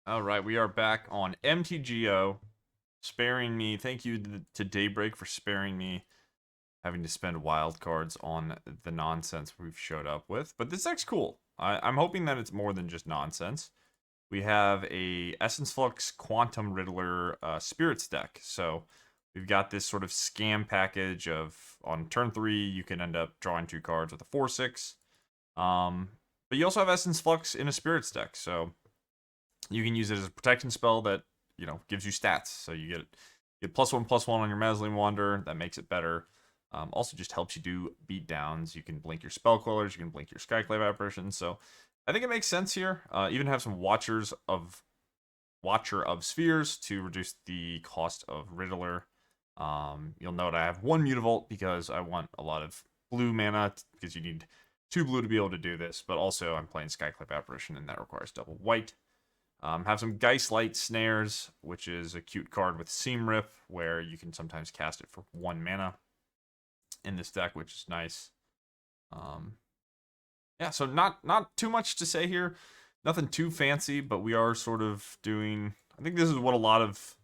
All right, we are back on MTGO. Sparing me. Thank you to Daybreak for sparing me having to spend wild cards on the nonsense we've showed up with. But this deck's cool. I'm hoping that it's more than just nonsense. We have a Essence Flux Quantum Riddler Spirits deck. So we've got this sort of scam package of on turn 3, you can end up drawing 2 cards with a 4/6. Um, but you also have Essence Flux in a Spirits deck. So you can use it as a protection spell that gives you stats. So you get +1/+1 on your Mausoleum Wanderer. That makes it better. Also, just helps you do beat downs. You can blink your Spell Quellers. You can blink your Skyclave Apparition. So I think it makes sense here. Even have some Watcher of Spheres to reduce the cost of Riddler. You'll note I have 1 Mutavault because I want a lot of blue mana because you need 2 blue to be able to do this. But also I'm playing Skyclave Apparition and that requires double white. Have some Geistlight Snares, which is a cute card with Seam Rip, where you can sometimes cast it for 1 mana in this deck, which is nice. Yeah, so not too much to say here. Nothing too fancy, but we are sort of doing... I think this is what a lot of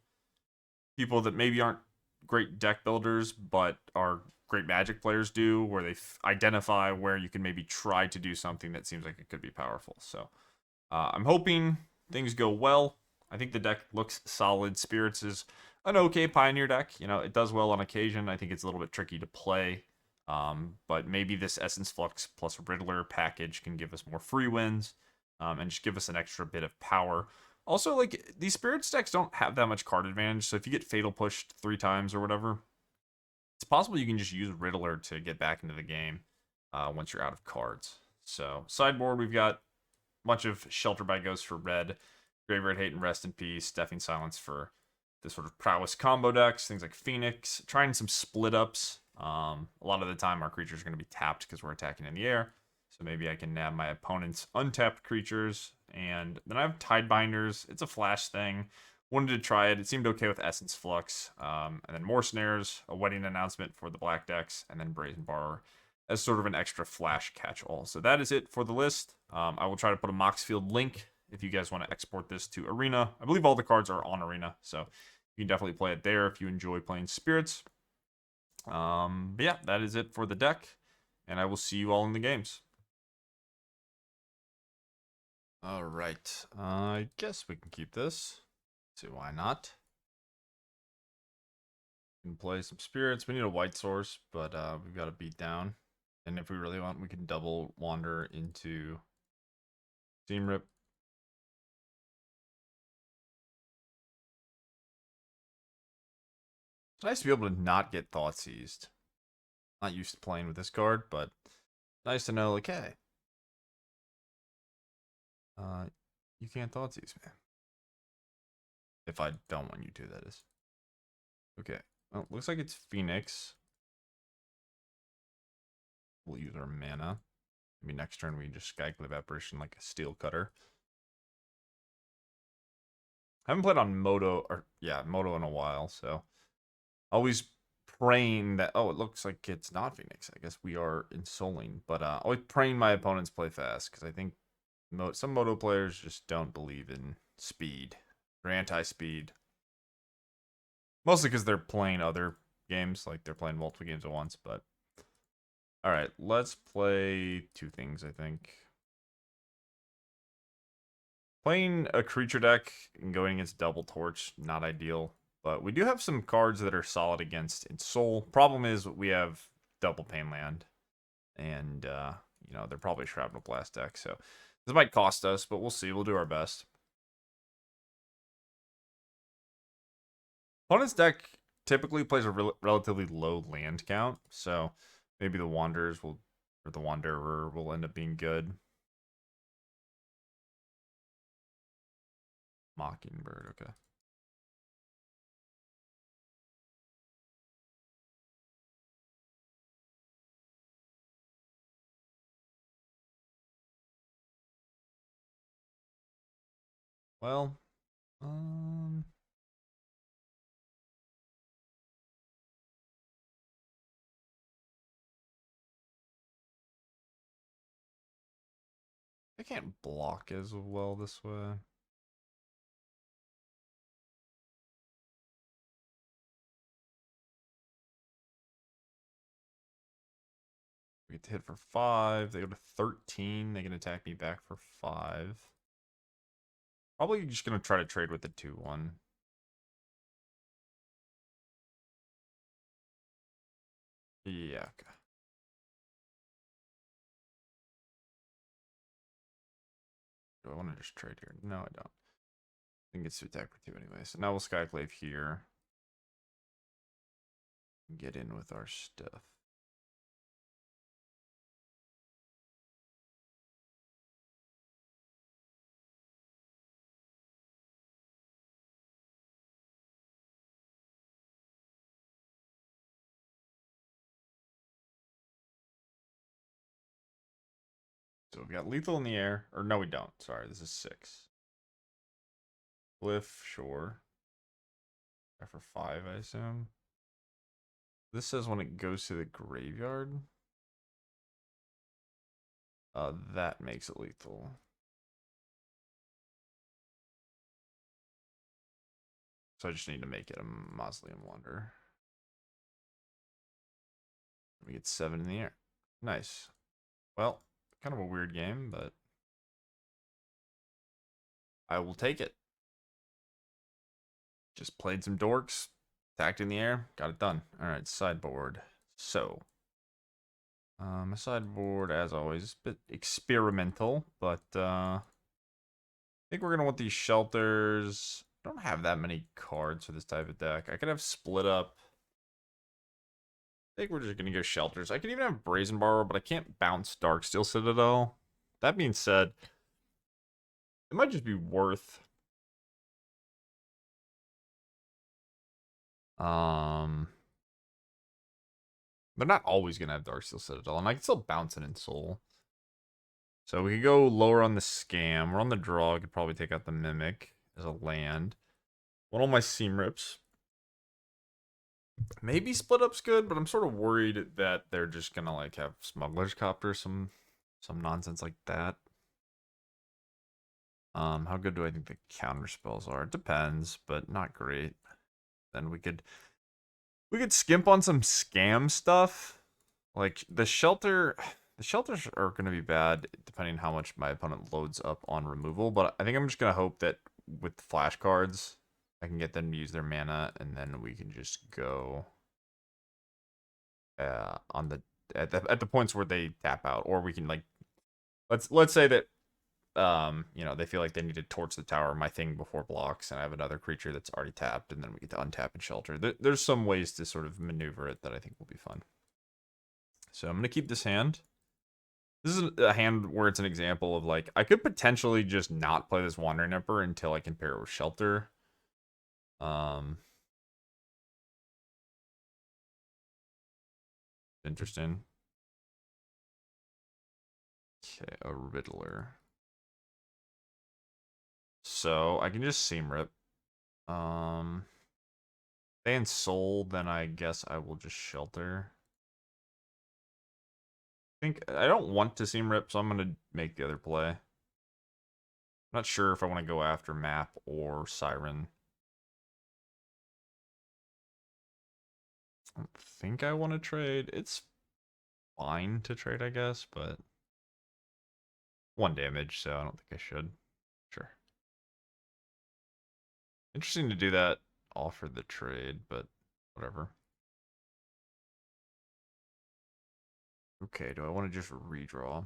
people that maybe aren't great deck builders, but are great Magic players do, where they identify where you can maybe try to do something that seems like it could be powerful. So I'm hoping things go well. I think the deck looks solid. Spirits is an okay Pioneer deck. It does well on occasion. I think it's a little bit tricky to play. But maybe this Essence Flux plus Riddler package can give us more free wins and just give us an extra bit of power. Also, like, these Spirits decks don't have that much card advantage, so if you get Fatal pushed 3 times or whatever, it's possible you can just use Riddler to get back into the game once you're out of cards. So, sideboard, we've got bunch of Shelter by Ghost for red, Graveyard Hate and Rest in Peace, Deafening Silence for the sort of prowess combo decks, things like Phoenix, trying some split ups. A lot of the time our creatures are going to be tapped because we're attacking in the air, so maybe I can nab my opponent's untapped creatures. And then I have Tidebinders. It's a flash thing. Wanted to try it. It seemed okay with Essence Flux. And then more snares, a wedding announcement for the black decks, and then Brazen Borrower as sort of an extra flash catch-all. So that is it for the list. I will try to put a Moxfield link if you guys want to export this to Arena. I believe all the cards are on Arena, so you can definitely play it there if you enjoy playing Spirits. But yeah, that is it for the deck, and I will see you all in the games. All right, I guess we can keep this. See why not. We can play some Spirits. We need a white source, but we've got to beat down. And if we really want, we can double wander into Seam Rip. It's nice to be able to not get Thought Seized. Not used to playing with this card, but nice to know, like, hey, you can't Thought Seize, man. If I don't want you to, that is. Okay. Well, looks like it's Phoenix. We'll use our mana. Maybe next turn we just Skyclave Apparition like a Steel Cutter. I haven't played on Moto in a while, so always praying that, oh, it looks like it's not Phoenix. I guess we are Ensoling, but always praying my opponents play fast, because I think some Moto players just don't believe in speed. They're anti-speed. Mostly because they're playing other games, like they're playing multiple games at once, but... Alright, let's play 2 things, I think. Playing a creature deck and going against Double Torch, not ideal. But we do have some cards that are solid against Ensol. Problem is, we have double Pain Land. And, they're probably Shrapnel Blast deck, so... This might cost us, but we'll see. We'll do our best. Opponent's deck typically plays a relatively low land count, so maybe the Wanderer will end up being good. Mockingbird, okay. Well, I can't block as well this way. get to hit for 5. They go to 13. They can attack me back for 5. Probably just going to try to trade with the 2-1. Yeah, okay. Do I want to just trade here? No, I don't. I think it's to attack for 2 anyway. So now we'll Skyclave here. Get in with our stuff. So we got lethal in the air. Or no, we don't. Sorry, this is 6. Cliff, sure. For 5, I assume. This says when it goes to the graveyard. That makes it lethal. So I just need to make it a Mausoleum Wanderer. We get 7 in the air. Nice. Well, kind of a weird game, but I will take it. Just played some dorks, attacked in the air, got it done. Alright, sideboard. So, my sideboard, as always, is a bit experimental, but I think we're going to want these shelters. I don't have that many cards for this type of deck. I could have split up. I think we're just going to go shelters. I could even have Brazen Borrower, but I can't bounce Darksteel Citadel. That being said, it might just be worth... They're not always going to have Darksteel Citadel, and I can still bounce it in Soul. So we could go lower on the Scam. We're on the draw. I could probably take out the Mimic as a land. One of my Seam Rips. Maybe Split Up's good, but I'm sort of worried that they're just going to like have Smuggler's Copter, some nonsense like that. How good do I think the counter spells are? It depends, but not great. Then we could skimp on some scam stuff. Like the shelters are going to be bad depending on how much my opponent loads up on removal, but I think I'm just going to hope that with the flash cards I can get them to use their mana, and then we can just go on the at the points where they tap out, or we can like let's say that you know, they feel like they need to torch the tower, my thing before blocks, and I have another creature that's already tapped, and then we get to untap and shelter. There's some ways to sort of maneuver it that I think will be fun. So I'm going to keep this hand. This is a hand where it's an example of, like, I could potentially just not play this Wandering Emperor until I can pair it with shelter. Interesting. Okay, a Riddler. So I can just Seam Rip. Stay in Soul, then I guess I will just shelter. I don't want to Seam Rip, so I'm gonna make the other play. I'm not sure if I want to go after Map or Siren. I don't think I want to trade. It's fine to trade, I guess, but 1 damage, so I don't think I should. Sure. Interesting to do that, offer the trade, but whatever. Okay, do I want to just redraw?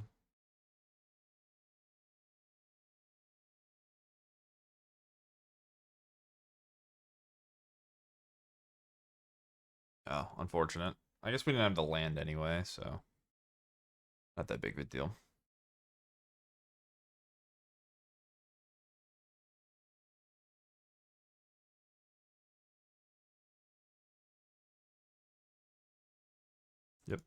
Oh, unfortunate. I guess we didn't have the land anyway, so not that big of a deal. Yep.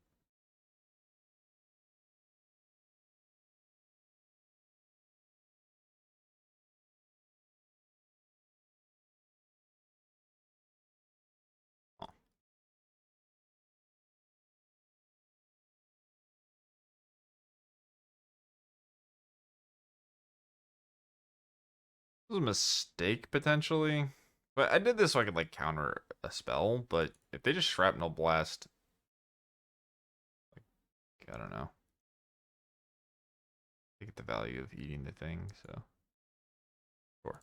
Oh. It was a mistake, potentially. But I did this so I could, like, counter a spell, but if they just Shrapnel Blast... I don't know. I get the value of eating the thing, so. Sure.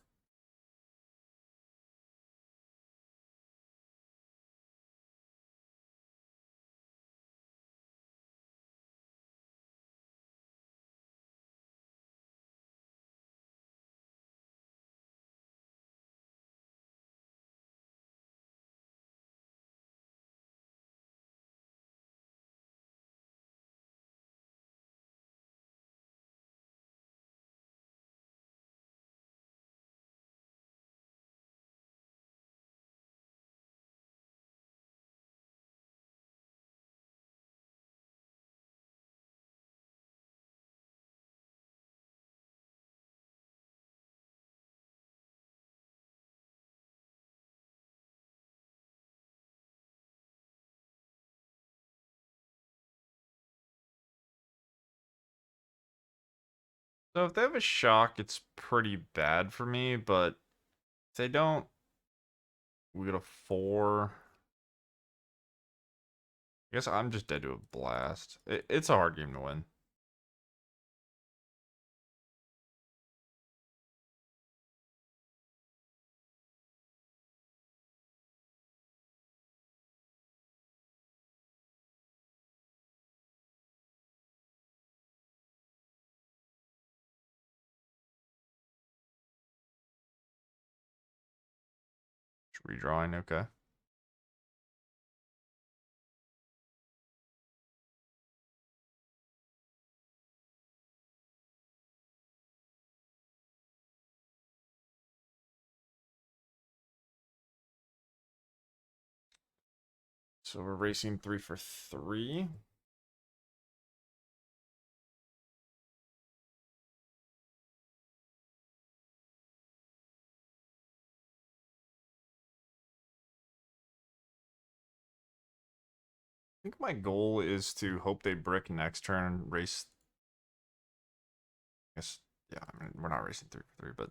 So if they have a shock, it's pretty bad for me, but if they don't, we get a 4. I guess I'm just dead to a blast. It's a hard game to win. Redrawing, okay. So we're racing 3 for 3. I think my goal is to hope they brick next turn, race. I guess, yeah, I mean, we're not racing 3 for 3, but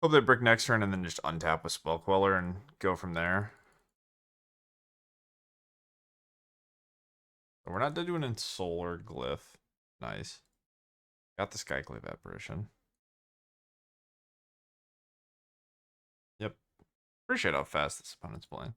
hope they brick next turn and then just untap with Spell Queller and go from there. But we're not doing in Solar Glyph. Nice. Got the Skyclave Apparition. Yep. Appreciate how fast this opponent's playing.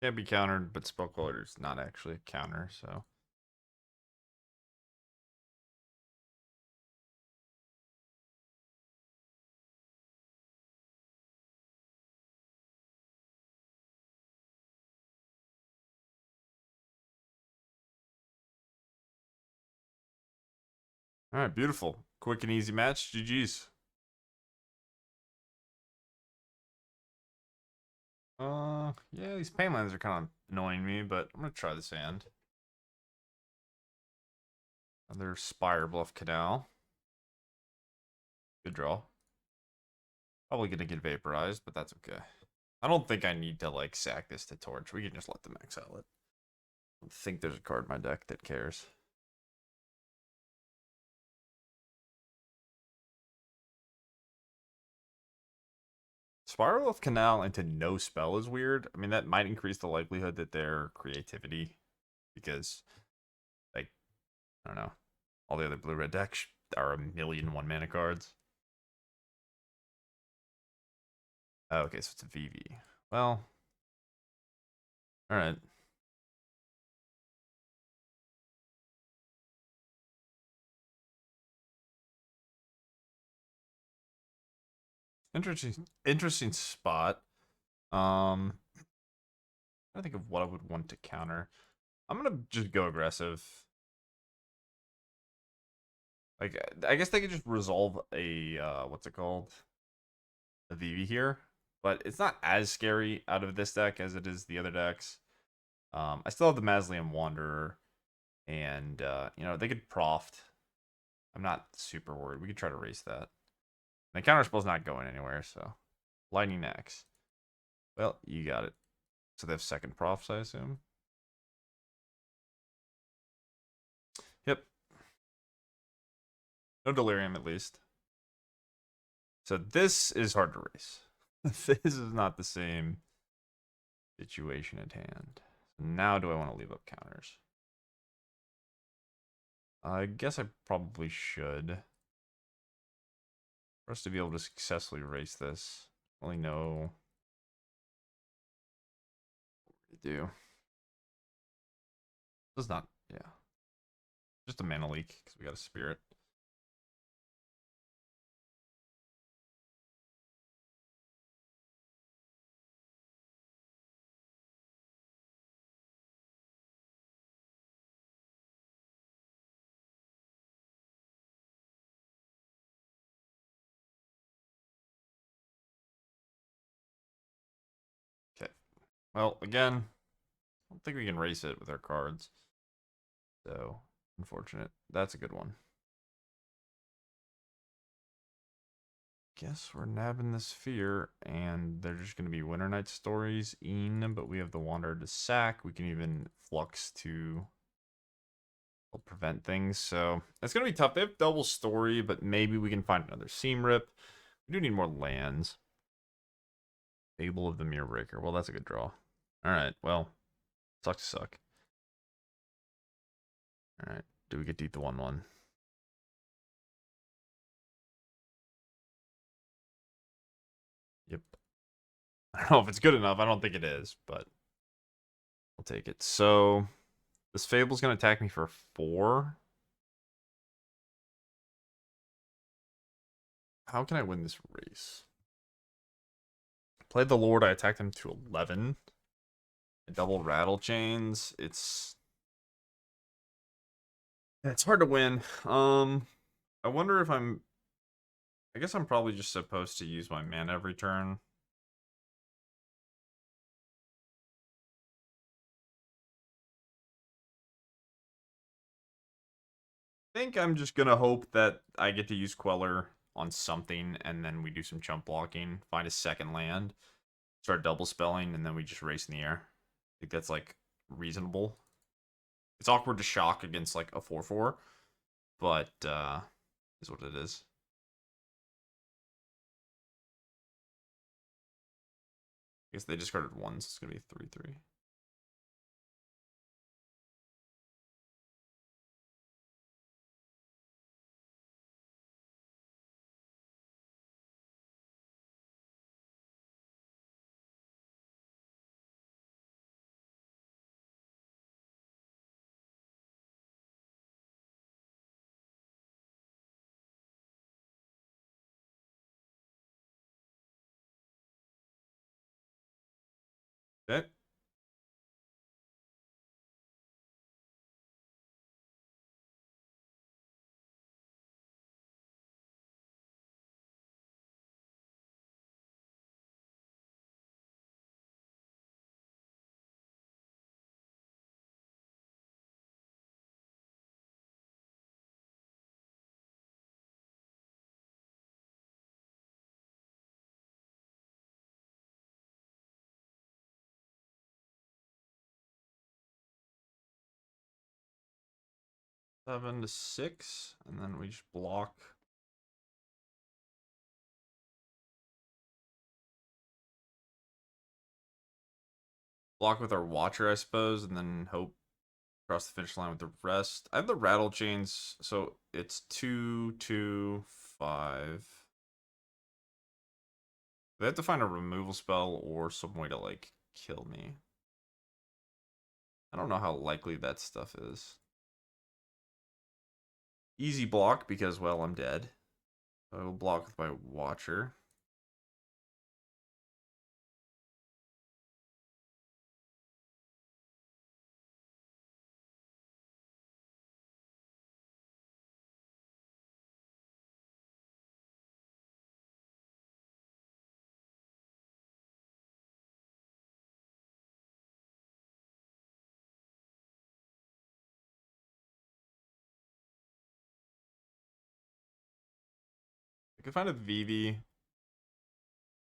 Can't be countered, but Spell Queller is not actually a counter, so. All right, beautiful. Quick and easy match. GG's. Yeah, these pain lands are kind of annoying me, but I'm gonna try this hand. Another Spire Bluff Canal. Good draw. Probably gonna get vaporized, but that's okay. I don't think I need to like sack this to Torch. We can just let them exile it. I don't think there's a card in my deck that cares. Spiral of Canal into no spell is weird. I mean, that might increase the likelihood that their creativity, because, like, I don't know, all the other blue-red decks are a million 1-mana cards. Oh, okay, so it's a VV. Well, alright. Interesting spot. I think of what I would want to counter. I'm gonna just go aggressive. Like, I guess they could just resolve a what's it called? A VV here, but it's not as scary out of this deck as it is the other decks. I still have the Mausoleum Wanderer. And, you know, they could Proft. I'm not super worried. We could try to race that. The counterspell's not going anywhere, so. Lightning Axe. Well, you got it. So they have second Profs, I assume? Yep. No Delirium, at least. So this is hard to race. This is not the same situation at hand. So now do I want to leave up counters? I guess I probably should. For us to be able to successfully race this, I only know what to do. This is not, yeah. Just a mana leak, because we got a spirit. Okay. Well, again, I don't think we can race it with our cards. So, unfortunate. That's a good one. Guess we're nabbing this Sphere, and they're just going to be Winter Night Stories, but we have the Wanderer to sack. We can even Flux to help prevent things. So, it's going to be tough. They have double story, but maybe we can find another Seam Rip. We do need more lands. Fable of the Mirror Breaker. Well, that's a good draw. Alright, well, suck to suck. Alright, do we get to eat the 1/1? Yep. I don't know if it's good enough. I don't think it is, but I'll take it. So, this Fable's going to attack me for 4. How can I win this race? Played the Lord, I attacked him to 11. I double Rattlechains. It's hard to win. I wonder if I guess I'm probably just supposed to use my mana every turn. I think I'm just gonna hope that I get to use Queller on something, and then we do some chump blocking, find a second land, start double spelling, and then we just race in the air. I think that's like reasonable. It's awkward to shock against like a 4/4, but is what it is. I guess they discarded 1, so it's gonna be 3/3. Okay. Seven to 6, and then we just block. Block with our Watcher, I suppose, and then hope across the finish line with the rest. I have the Rattlechains, so it's 2, 2, 5. They have to find a removal spell or some way to like kill me. I don't know how likely that stuff is. Easy block because, well, I'm dead. I will block with my Watcher. I could find a VV and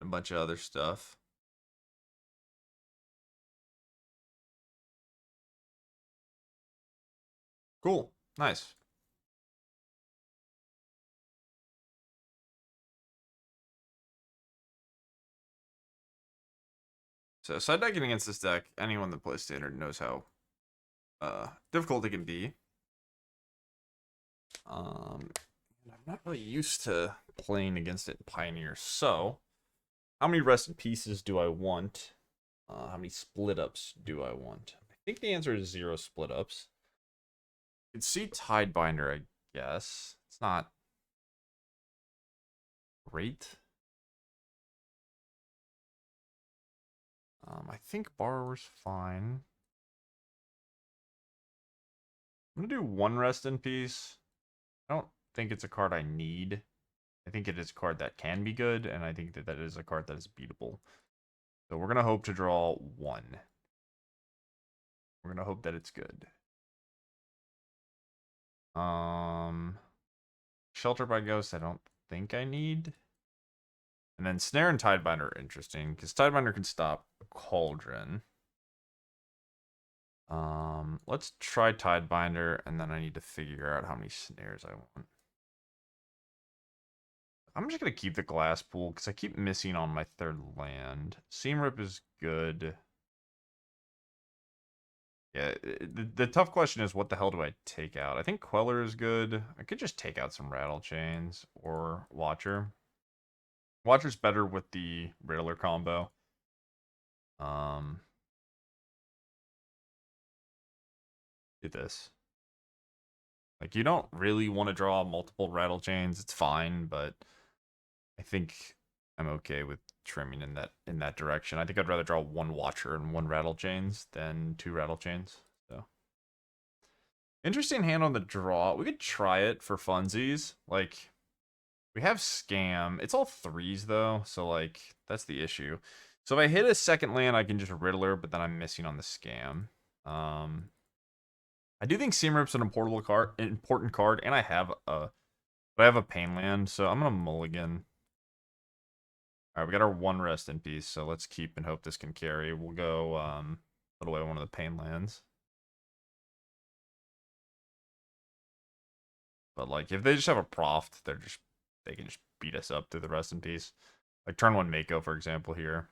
a bunch of other stuff. Cool. Nice. So side decking against this deck, anyone that plays standard knows how difficult it can be. I'm not really used to playing against it in Pioneer. So, how many rest in pieces do I want? How many split ups do I want? I think the answer is 0 split ups. You can see Tidebinder, I guess. It's not great. I think Borrower's fine. I'm gonna do 1 rest in peace. I don't think it's a card I need. I think it is a card that can be good, and I think that that is a card that is beatable. So we're gonna hope to draw 1. We're gonna hope that it's good. Shelter by Ghost, I don't think I need. And then Snare and Tidebinder are interesting, because Tidebinder can stop Cauldron. Let's try Tidebinder, and then I need to figure out how many snares I want. I'm just gonna keep the Glasspool, because I keep missing on my 3rd land. Seam Rip is good. Yeah, the tough question is, what the hell do I take out? I think Queller is good. I could just take out some Rattlechains or Watcher. Watcher's better with the Riddler combo. Do this. Like, you don't really want to draw multiple Rattlechains. It's fine, but I think I'm okay with trimming in that direction. I think I'd rather draw 1 Watcher and 1 Rattlechains than 2 Rattlechains. So, interesting hand on the draw. We could try it for funsies. Like, we have Scam. It's all 3s though, so like that's the issue. So if I hit a 2nd land, I can just Riddler, but then I'm missing on the Scam. I do think Seam Rip's an important card, and I have a pain land, so I'm gonna mulligan. All right, we got our 1 rest in peace, so let's keep and hope this can carry. We'll go put away one of the pain lands. But like, if they just have a Proft, they can just beat us up through the rest in peace. Like turn 1 Mako, for example, here.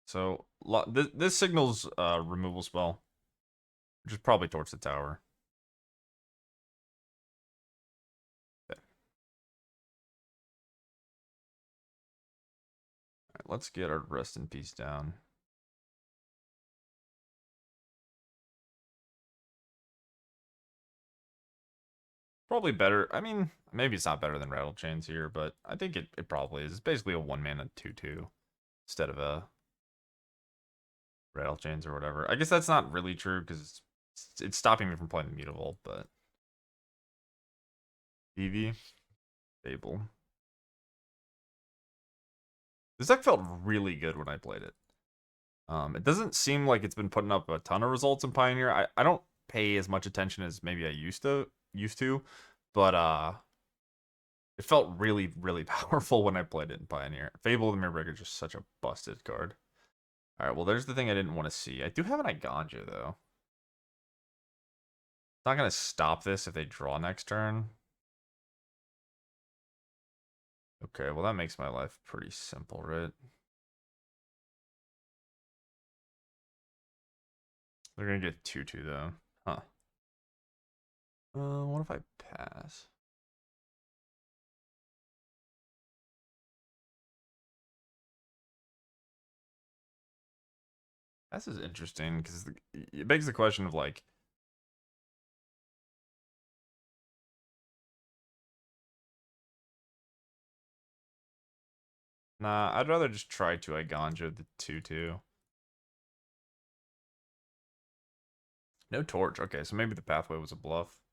So this signals removal spell, which is probably towards the tower. Okay. All right, let's get our rest in peace down. Probably better. I mean, maybe it's not better than Rattlechains here, but I think it probably is. It's basically a 1-mana 2/2 instead of a Rattlechains or whatever. I guess that's not really true because it's stopping me from playing the Mutavault, but EV Fable. This deck felt really good when I played it. It doesn't seem like it's been putting up a ton of results in Pioneer. I don't pay as much attention as maybe I used to, but it felt really, really powerful when I played it in Pioneer. Fable of the Mirrorbreaker is just such a busted card. Alright, well, there's the thing I didn't want to see. I do have an Eiganjo, though. It's not going to stop this if they draw next turn. Okay, well, that makes my life pretty simple, right? They're going to get 2/2, though. Huh. What if I pass? This is interesting, because it begs the question of, like, nah, I'd rather just try to Eiganjo the 2/2. No torch. Okay, so maybe the pathway was a bluff.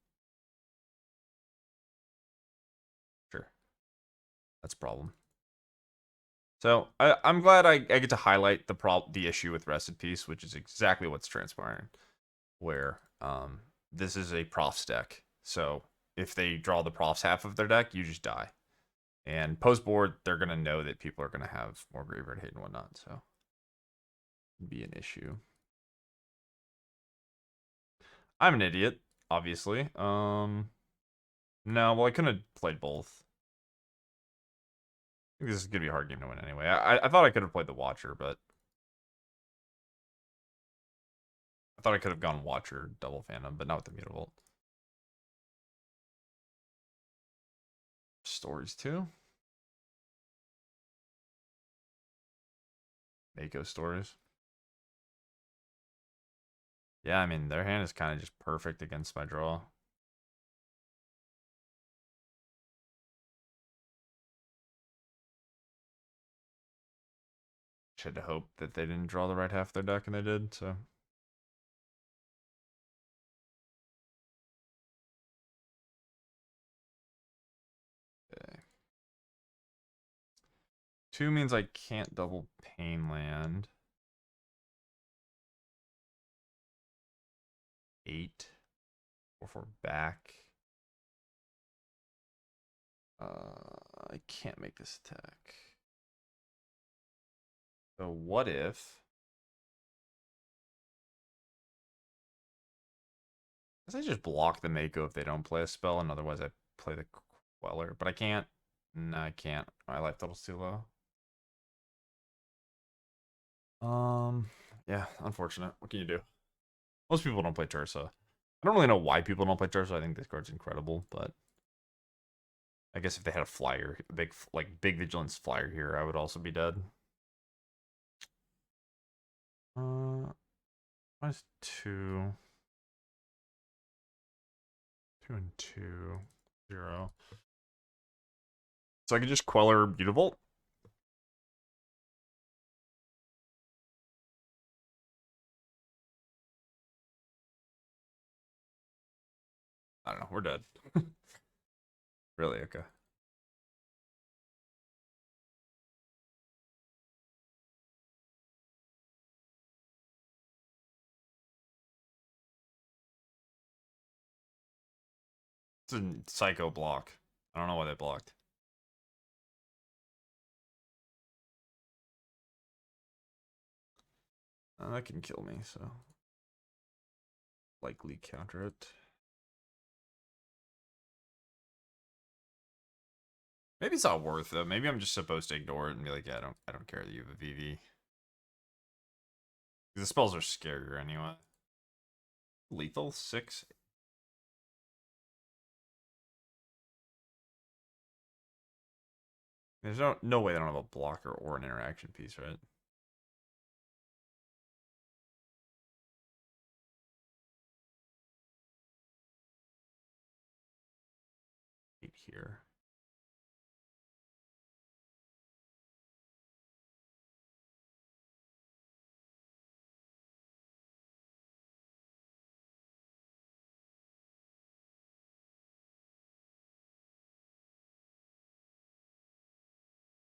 Sure. That's a problem. So I'm glad I get to highlight the issue with Rest in Peace, which is exactly what's transpiring. Where this is a profs deck, so if they draw the profs half of their deck, you just die. And post board, they're gonna know that people are gonna have more graveyard hate and whatnot, so it'd be an issue. I'm an idiot, obviously. No, well I couldn't have played both. I think this is gonna be a hard game to win anyway. I thought I could have played the Watcher, but I thought I could have gone Watcher, double Phantom, but not with the Mutavault. Stories too. Mako stories. Yeah, I mean their hand is kind of just perfect against my draw. Just had to hope that they didn't draw the right half of their deck, and they did. So. Okay. 2 means I can't double Pain Land. 8. 4/4 back. I can't make this attack. So what if? I just block the Mako if they don't play a spell, and otherwise I play the Queller. But I can't. No, I can't. My life total's too low. Yeah, unfortunate. What can you do? Most people don't play Tursa. I don't really know why people don't play Tursa. I think this card's incredible, but I guess if they had a flyer, big vigilance flyer here, I would also be dead. Minus 2. 2 and 2. 0. So I could just Queller Mutavault. I don't know. We're dead. Really? Okay. It's a psycho block. I don't know why they blocked. That can kill me, so likely counter it. Maybe it's not worth it. Maybe I'm just supposed to ignore it and be like, yeah, I don't care that you have a VV. The spells are scarier anyway. Lethal 6. There's no way I don't have a blocker or an interaction piece, right? Here.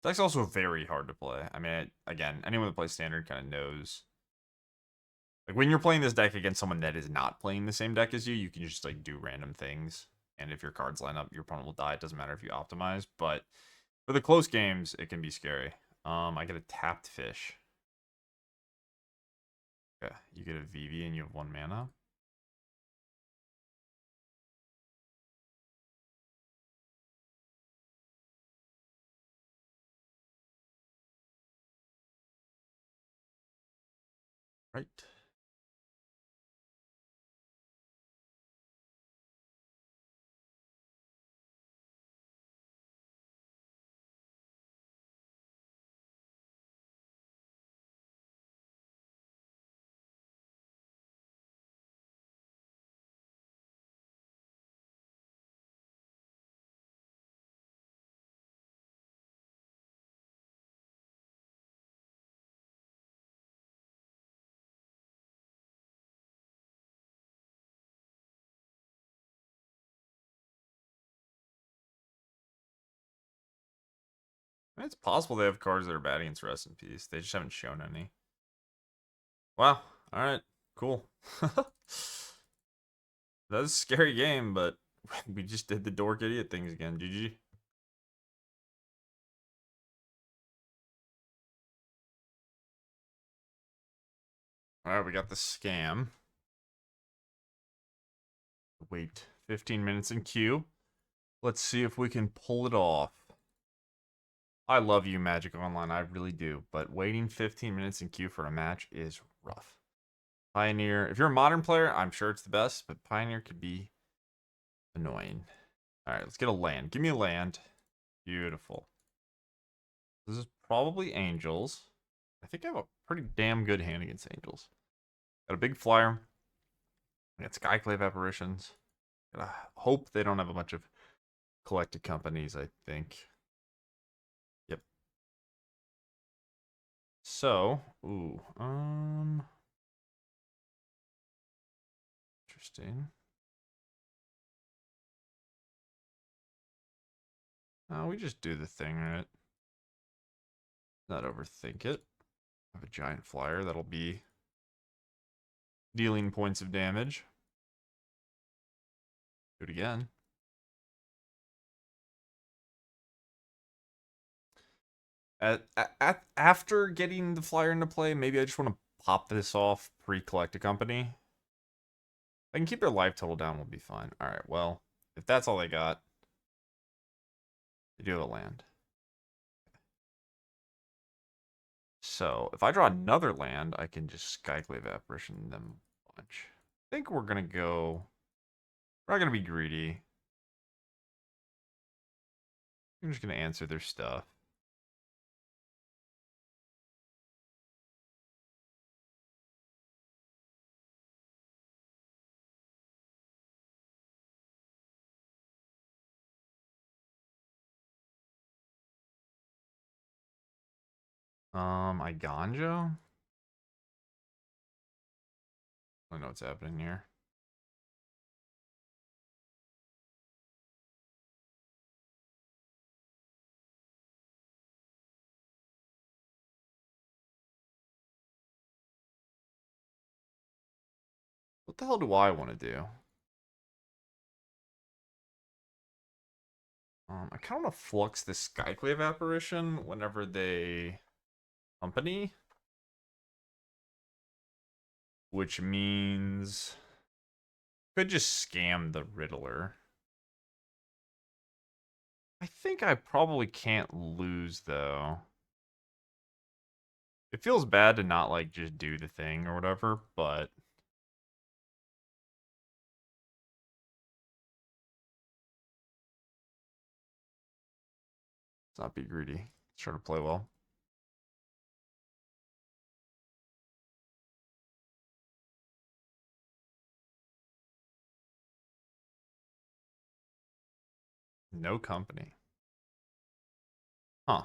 Deck's also very hard to play. I mean, again, anyone that plays Standard kind of knows. Like, when you're playing this deck against someone that is not playing the same deck as you, you can just, like, do random things. And if your cards line up, your opponent will die. It doesn't matter if you optimize. But for the close games, it can be scary. I get a tapped fish. Okay, you get a VV and you have 1 mana. Right. It's possible they have cards that are bad against Rest in Peace. They just haven't shown any. Wow. Alright. Cool. That was a scary game, but we just did the dork idiot things again. GG. Alright, we got the scam. Wait 15 minutes in queue. Let's see if we can pull it off. I love you, Magic Online. I really do. But waiting 15 minutes in queue for a match is rough. Pioneer. If you're a modern player, I'm sure it's the best, but Pioneer could be annoying. Alright, let's get a land. Give me a land. Beautiful. This is probably Angels. I think I have a pretty damn good hand against Angels. Got a big flyer. I got Skyclave Apparitions. Gotta hope they don't have a bunch of collected companies, I think. Yep. So, interesting. We just do the thing, right? Not overthink it. I have a giant flyer that'll be dealing points of damage. Do it again. After getting the flyer into play, maybe I just want to pop this off, pre-collect a company. If I can keep their life total down, we'll be fine. Alright, well, if that's all they got, they do have a land. So, if I draw another land, I can just Skyclave Apparition them a bunch. I think we're going to go... We're not going to be greedy. I'm just going to answer their stuff. Eiganjo? I don't know what's happening here. What the hell do I want to do? I kind of want to flux this Skyclave Apparition whenever they company. Which means... Could just scam the Riddler. I think I probably can't lose, though. It feels bad to not, like, just do the thing or whatever, but... Let's not be greedy. Let's try to play well. No company. Huh.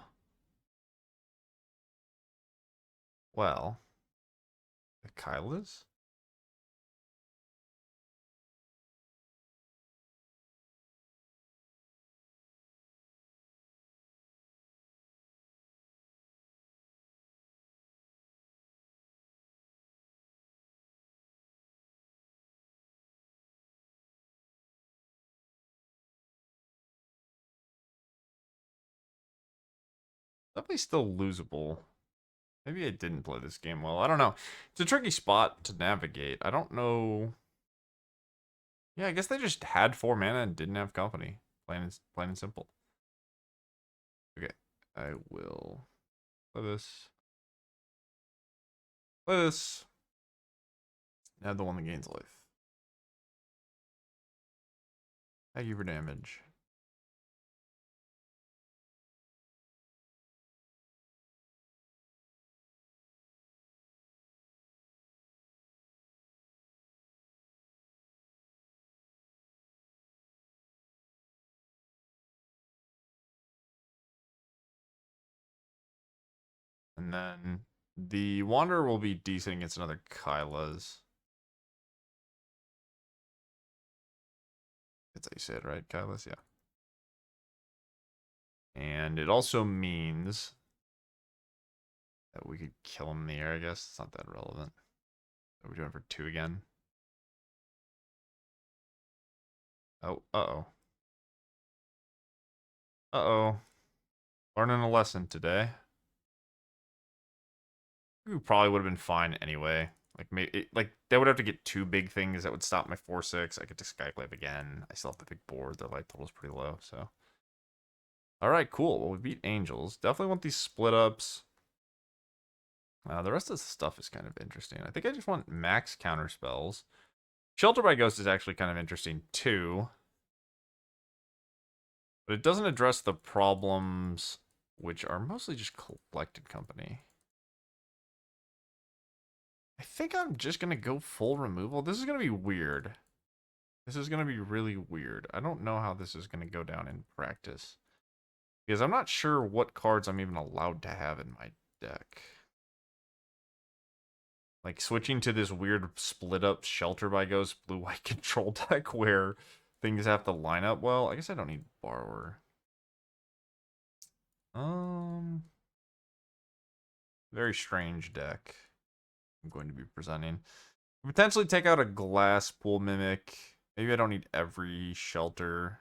Well. The Kylas? Definitely still losable. Maybe I didn't play this game well. I don't know. It's a tricky spot to navigate. I don't know. Yeah, I guess they just had 4 mana and didn't have company. Plain and simple. Okay, I will play this. Play this. Add the one that gains life. Thank you for damage. And then the Wanderer will be decent against another Kyla's. That's how you say it, right? Kyla's, yeah. And it also means that we could kill him in the air, I guess. It's not that relevant. Are we doing for 2 again? Oh, uh-oh. Uh-oh. Learning a lesson today. We probably would have been fine anyway. Like, maybe, like, they would have to get 2 big things that would stop my 4/6. I get to Skyclave again. I still have the big board. The life total's pretty low, so. Alright, cool. Well, we beat Angels. Definitely want these split ups. The rest of the stuff is kind of interesting. I think I just want max counter spells. Shelter by Ghost is actually kind of interesting too. But it doesn't address the problems, which are mostly just collected company. I think I'm just going to go full removal. This is going to be weird. This is going to be really weird. I don't know how this is going to go down in practice. Because I'm not sure what cards I'm even allowed to have in my deck. Like, switching to this weird split-up Shelter by Ghost blue-white control deck where things have to line up well. I guess I don't need Borrower. Very strange deck I'm going to be presenting. Potentially take out a Glasspool Mimic. Maybe I don't need every Shelter.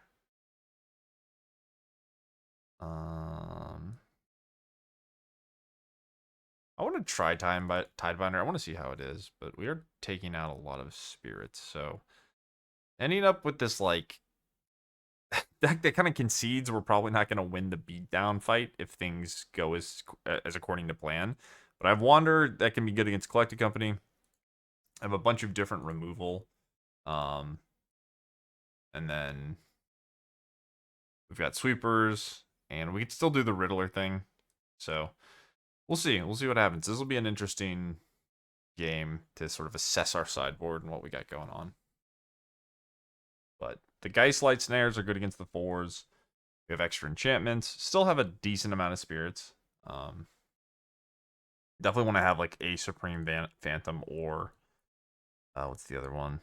I want to try Tidebinder. I want to see how it is, but we are taking out a lot of spirits, so ending up with this like deck that kind of concedes we're probably not going to win the beatdown fight if things go as according to plan. But I have Wander that can be good against Collected Company. I have a bunch of different removal, and then we've got Sweepers, and we can still do the Riddler thing. So we'll see. We'll see what happens. This will be an interesting game to sort of assess our sideboard and what we got going on. But the Geistlight Snares are good against the 4s. We have extra enchantments. Still have a decent amount of spirits. Definitely want to have like a Supreme Phantom or what's the other one?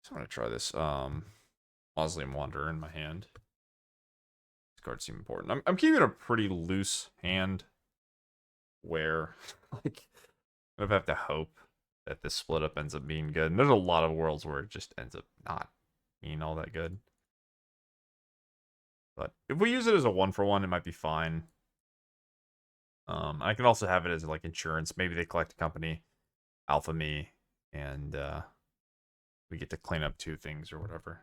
So I'm gonna try this Mausoleum Wanderer in my hand. These cards seem important. I'm keeping a pretty loose hand where like I have to hope that this split up ends up being good. And there's a lot of worlds where it just ends up not being all that good. But if we use it as a 1-for-1, it might be fine. I can also have it as like insurance. Maybe they collect a company, alpha me, and we get to clean up 2 things or whatever.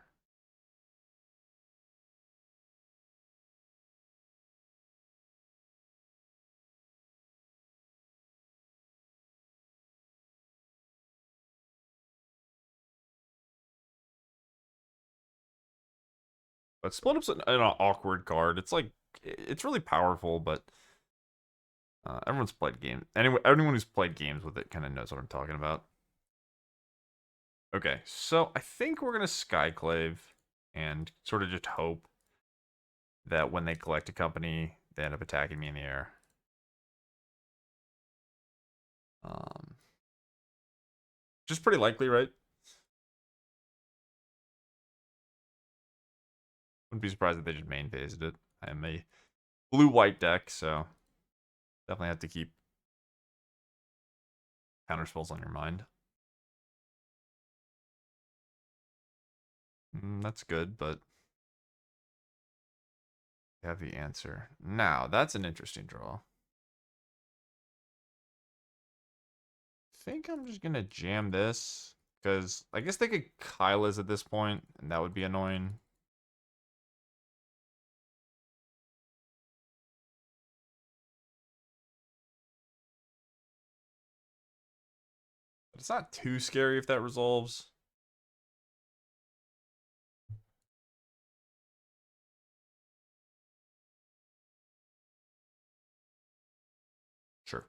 But split up's an awkward card. It's like it's really powerful, but everyone's played games. Anyone who's played games with it kind of knows what I'm talking about. Okay, so I think we're gonna Skyclave and sort of just hope that when they collect a company, they end up attacking me in the air. Just pretty likely, right? Wouldn't be surprised if they just main phased it. I am a blue-white deck, so definitely have to keep counter spells on your mind. That's good, but you have the answer. Now, that's an interesting draw. I think I'm just going to jam this, because I guess they could Kyla's at this point, and that would be annoying. But it's not too scary if that resolves. Sure.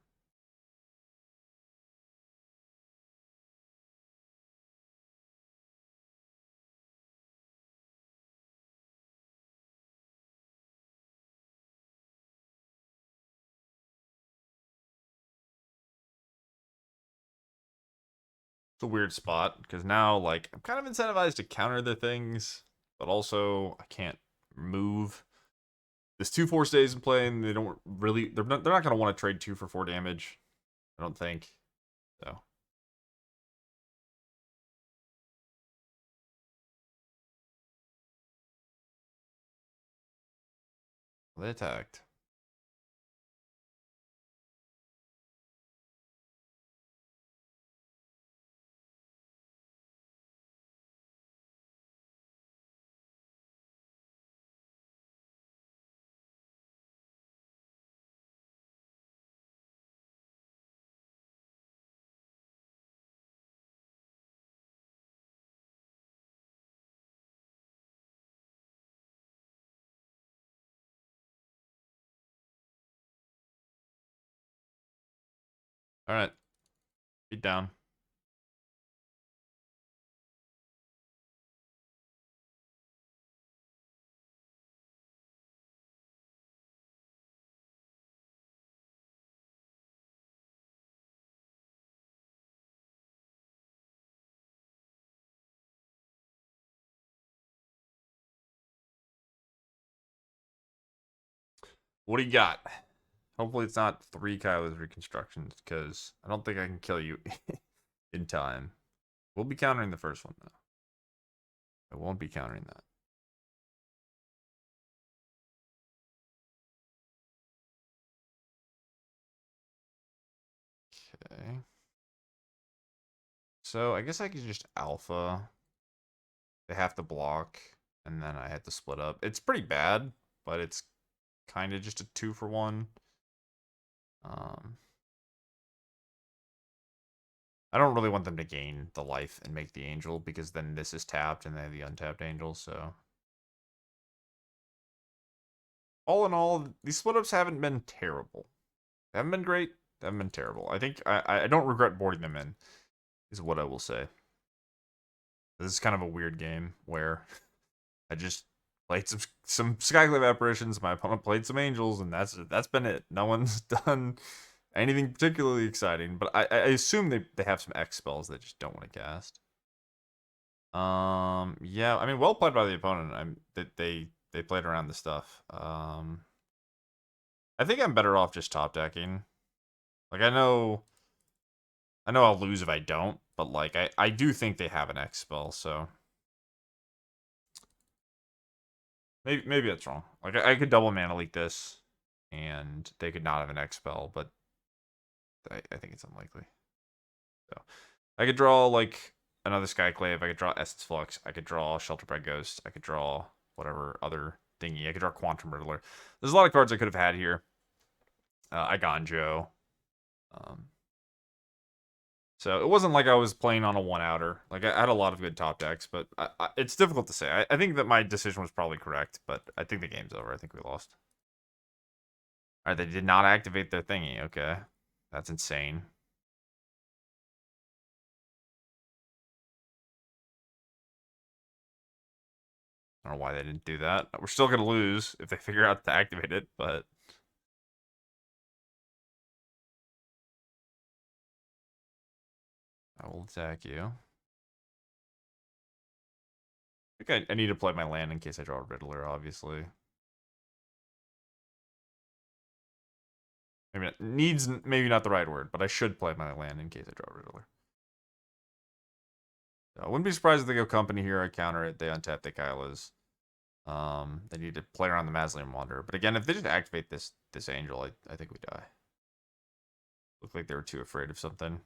It's a weird spot, because now, like, I'm kind of incentivized to counter the things but also I can't move. This 2/4 stays in play, and they don't really. They're not gonna want to trade 2 for 4 damage. I don't think. So. They attacked. All right. Beat down. What do you got? Hopefully it's not 3 Kylo's reconstructions, because I don't think I can kill you in time. We'll be countering the first one, though. I won't be countering that. Okay. So I guess I could just alpha. They have to block, and then I have to split up. It's pretty bad, but it's kind of just a 2 for 1. I don't really want them to gain the life and make the angel, because then this is tapped and they have the untapped angel, so. All in all, these split ups haven't been terrible. They haven't been great. They haven't been terrible. I think I don't regret boarding them in, is what I will say. This is kind of a weird game where I just played some Skyclave Apparitions, my opponent played some angels, and that's been it. No one's done anything particularly exciting, but I assume they have some X spells they just don't want to cast. Yeah, I mean, well played by the opponent. They played around the stuff. I think I'm better off just top decking. Like, I know I'll lose if I don't, but like I do think they have an X spell, so maybe that's wrong. Like, I could double mana leak this, and they could not have an X spell, but I think it's unlikely. So I could draw like another Skyclave. I could draw Essence Flux. I could draw Shelterbred Ghost. I could draw whatever other thingy. I could draw Quantum Riddler. There's a lot of cards I could have had here. Eiganjo. So it wasn't like I was playing on a one-outer. Like, I had a lot of good top decks, but it's difficult to say. I think that my decision was probably correct, but I think the game's over. I think we lost. All right, they did not activate their thingy. Okay. That's insane. I don't know why they didn't do that. We're still going to lose if they figure out to activate it, but... I will attack you. I think I need to play my land in case I draw a Riddler, obviously. Maybe needs, maybe not the right word, but I should play my land in case I draw a Riddler. So I wouldn't be surprised if they go company here. I counter it. They untap the Kylas. They need to play around the Mausoleum Wanderer. But again, if they just activate this angel, I think we die. Look like they were too afraid of something.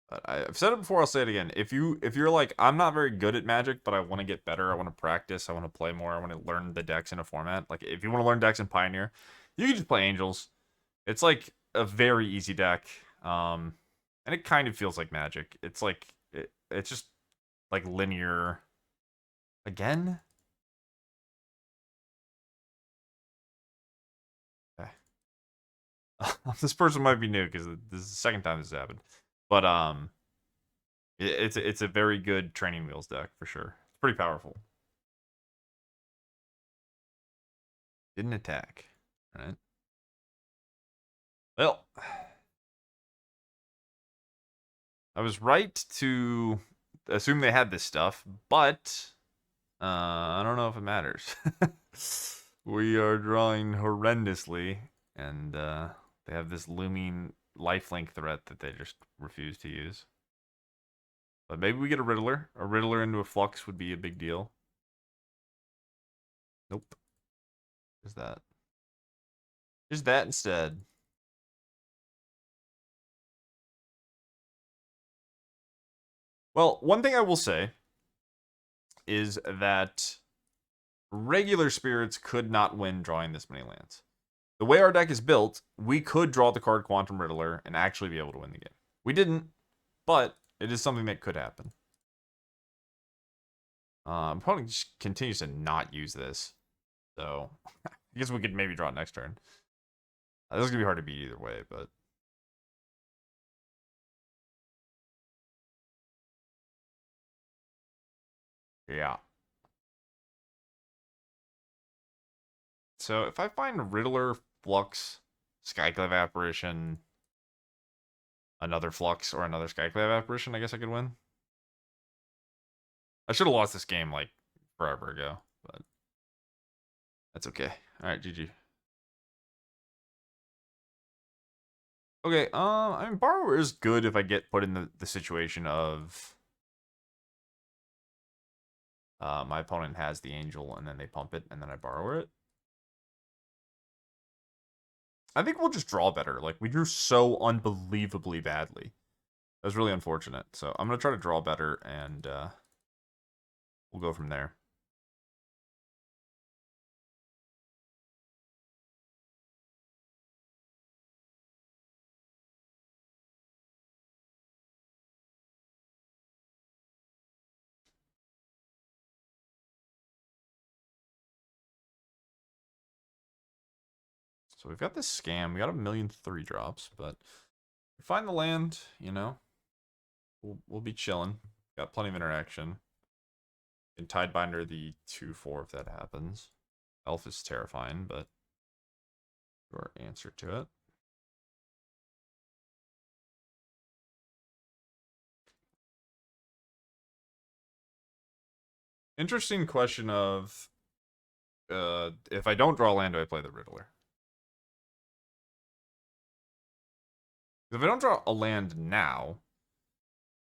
But I've said it before, I'll say it again. If you're like, I'm not very good at Magic, but I want to get better, I want to practice, I want to play more, I want to learn the decks in a format. Like, if you want to learn decks in Pioneer, you can just play Angels. It's like a very easy deck. And it kind of feels like Magic. It's like it's just like linear. Again? Okay. This person might be new because this is the second time this has happened. But it's a very good training wheels deck for sure. It's pretty powerful. Didn't attack. All right. Well, I was right to assume they had this stuff, but I don't know if it matters. We are drawing horrendously, and they have this looming lifelink threat that they just refuse to use. But maybe we get a Riddler. A Riddler into a Flux would be a big deal. Nope. Is that? Just that instead. Well, one thing I will say is that regular spirits could not win drawing this many lands. The way our deck is built, we could draw the card Quantum Riddler and actually be able to win the game. We didn't, but it is something that could happen. Opponent just continues to not use this, so I guess we could maybe draw it next turn. This is gonna be hard to beat either way, but yeah. So if I find Riddler, Flux, Skyclave Apparition, another Flux, or another Skyclave Apparition, I guess I could win. I should have lost this game like forever ago, but that's okay. All right, GG. Okay, I mean, Borrower is good if I get put in the situation of my opponent has the Angel and then they pump it and then I Borrower it. I think we'll just draw better. Like, we drew so unbelievably badly. That was really unfortunate. So I'm going to try to draw better and we'll go from there. So we've got this scam. We got 1,000,000 3-drops, but we find the land, you know, we'll be chilling. Got plenty of interaction. And Tidebinder the 2/4 if that happens. Elf is terrifying, but your answer to it. Interesting question of if I don't draw land, do I play the Riddler? If I don't draw a land now,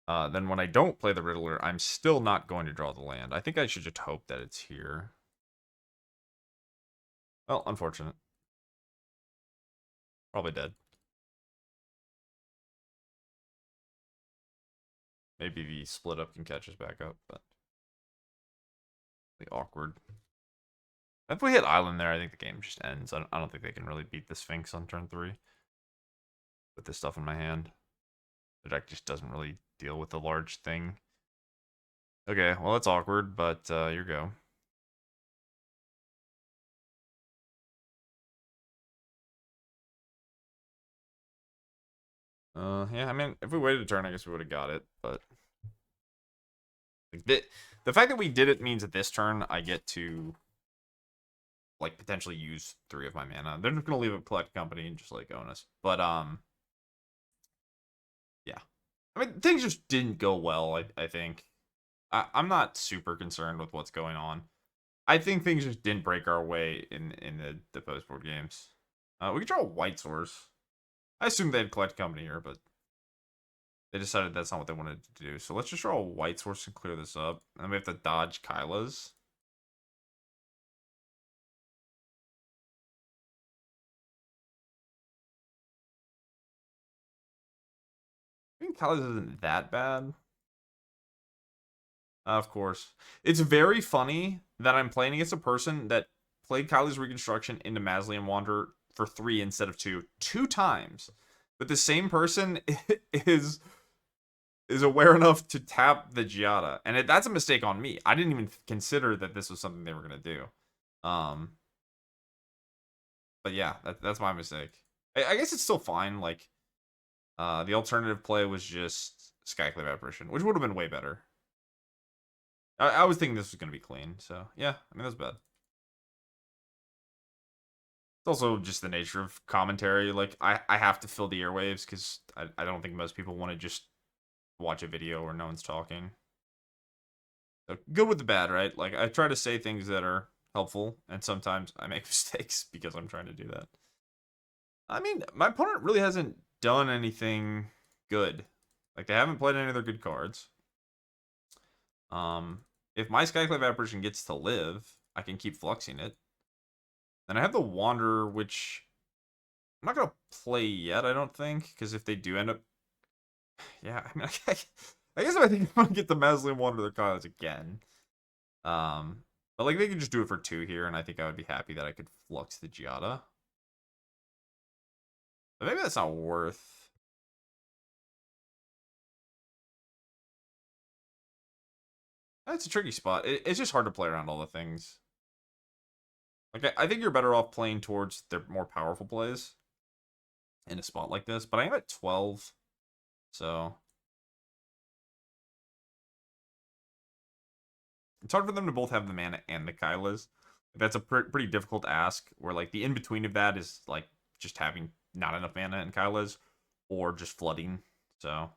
then when I don't play the Riddler, I'm still not going to draw the land. I think I should just hope that it's here. Well, unfortunate. Probably dead. Maybe the split up can catch us back up, but awkward. If we hit Island there, I think the game just ends. I don't think they can really beat the Sphinx on turn 3. With this stuff in my hand. The deck just doesn't really deal with the large thing. Okay, well that's awkward, but here you go. Yeah, I mean, if we waited a turn, I guess we would have got it, but like, the fact that we did it means that this turn I get to like potentially use 3 of my mana. They're just gonna leave a collect company and just like own us. But yeah. I mean, things just didn't go well, I think. I'm not super concerned with what's going on. I think things just didn't break our way in the post-board games. We could draw a white source. I assumed they'd collect company here, but they decided that's not what they wanted to do. So let's just draw a white source and clear this up. And then we have to dodge Kyla's. I think Kyla's isn't that bad. Of course. It's very funny that I'm playing against a person that played Kylie's Reconstruction into Mausoleum Wanderer for 3 instead of 2. 2 times. But the same person is aware enough to tap the Giada. And that's a mistake on me. I didn't even consider that this was something they were going to do. But yeah, that's my mistake. I guess it's still fine. Like, the alternative play was just Skyclave Apparition, which would have been way better. I was thinking this was going to be clean, so yeah, I mean, that's bad. It's also just the nature of commentary. Like, I have to fill the airwaves because I don't think most people want to just watch a video where no one's talking. So good with the bad, right? Like, I try to say things that are helpful, and sometimes I make mistakes because I'm trying to do that. I mean, my opponent really hasn't done anything good. Like, they haven't played any of their good cards. If my Skyclave Apparition gets to live, I can keep fluxing it. Then I have the Wanderer, which I'm not going to play yet, I don't think, because if they do end up... Yeah, I mean, I guess if I think I'm going to get the Mausoleum Wanderer, their cards again. But, like, they could just do it for 2 here, and I think I would be happy that I could flux the Giada. But maybe that's not worth... It's a tricky spot. It's just hard to play around all the things. Like, I think you're better off playing towards their more powerful plays in a spot like this. But I am at 12, so... It's hard for them to both have the mana and the Kylas. That's a pretty difficult ask, where, like, the in-between of that is, like, just having not enough mana and Kylas, or just flooding, so...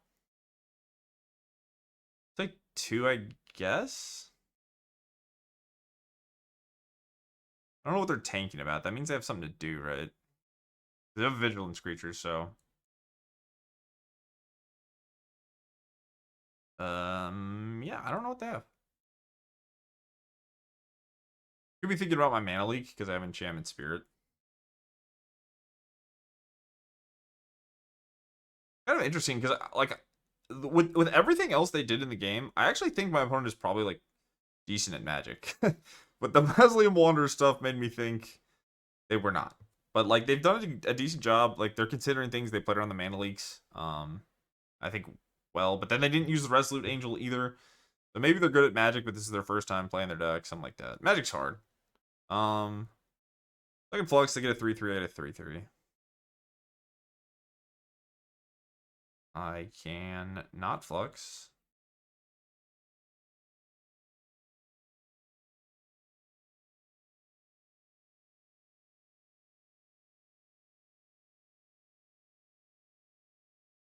Take 2, I guess? I don't know what they're tanking about. That means they have something to do, right? They have Vigilance creatures, so... Yeah, I don't know what they have. Could be thinking about my mana leak, because I have Enchantment Spirit. Kind of interesting, because, like, with everything else they did in the game, I actually think my opponent is probably, like, decent at Magic. But the Mausoleum Wanderer stuff made me think they were not. But, like, they've done a decent job. Like, they're considering things. They played around the mana leaks. I think, well, but then they didn't use the Resolute Angel either. So maybe they're good at Magic, but this is their first time playing their deck, something like that. Magic's hard. I can Flux to get a 3/3 out of 3/3. I can not Flux.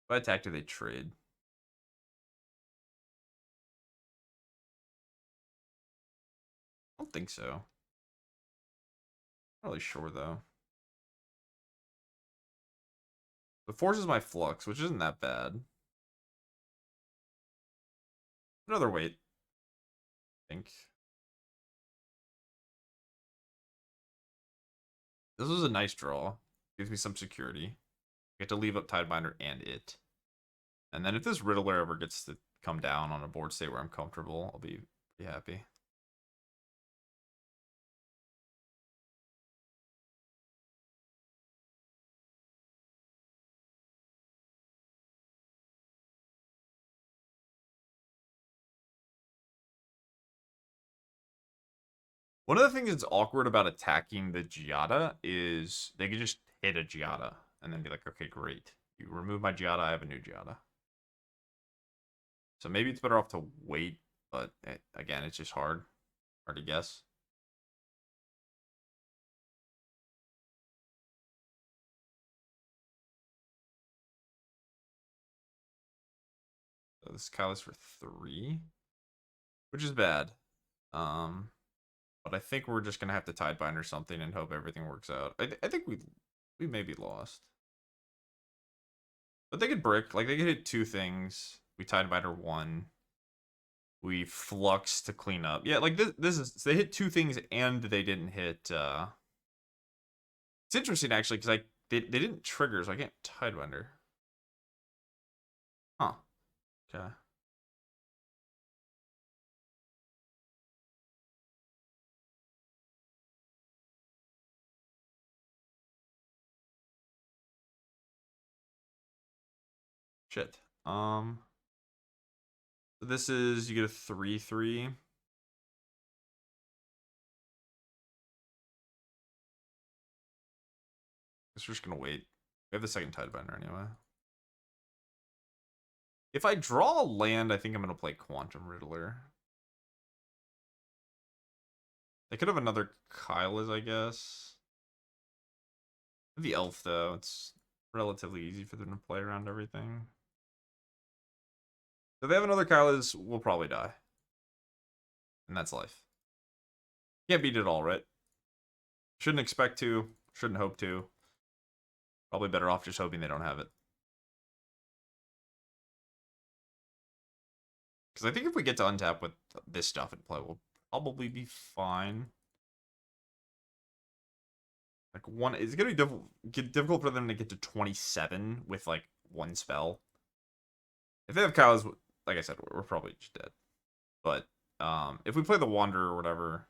If I attack, do they trade? I don't think so. Not really sure, though. It forces my Flux, which isn't that bad. Another wait, I think. This was a nice draw. Gives me some security. I get to leave up Tidebinder and it. And then if this Riddler ever gets to come down on a board state where I'm comfortable, I'll be happy. One of the things that's awkward about attacking the Giada is they can just hit a Giada and then be like, okay, great. You remove my Giada, I have a new Giada. So maybe it's better off to wait, but again, it's just hard to guess. So this Kyle is for 3, which is bad. But I think we're just gonna have to Tidebind or something and hope everything works out. I think we may be lost. But they could brick. Like, they could hit 2 things. We Tidebinder 1. We Flux to clean up. Yeah, like, this is... So they hit 2 things and they didn't hit... It's interesting, actually, because they didn't trigger, so I can't Tidebinder. Huh. Okay. Shit. This is... You get a 3/3. Guess we're just gonna wait. We have the second Tidebinder anyway. If I draw a land, I think I'm gonna play Quantum Riddler. They could have another Kylas, I guess. The Elf, though, it's relatively easy for them to play around everything. If they have another Kyla's, we'll probably die. And that's life. Can't beat it all, right? Shouldn't expect to. Shouldn't hope to. Probably better off just hoping they don't have it. Because I think if we get to untap with this stuff in play, we'll probably be fine. Like it's gonna be difficult for them to get to 27 with like one spell. If they have Kyle's, like I said, we're probably just dead. But if we play the Wanderer or whatever,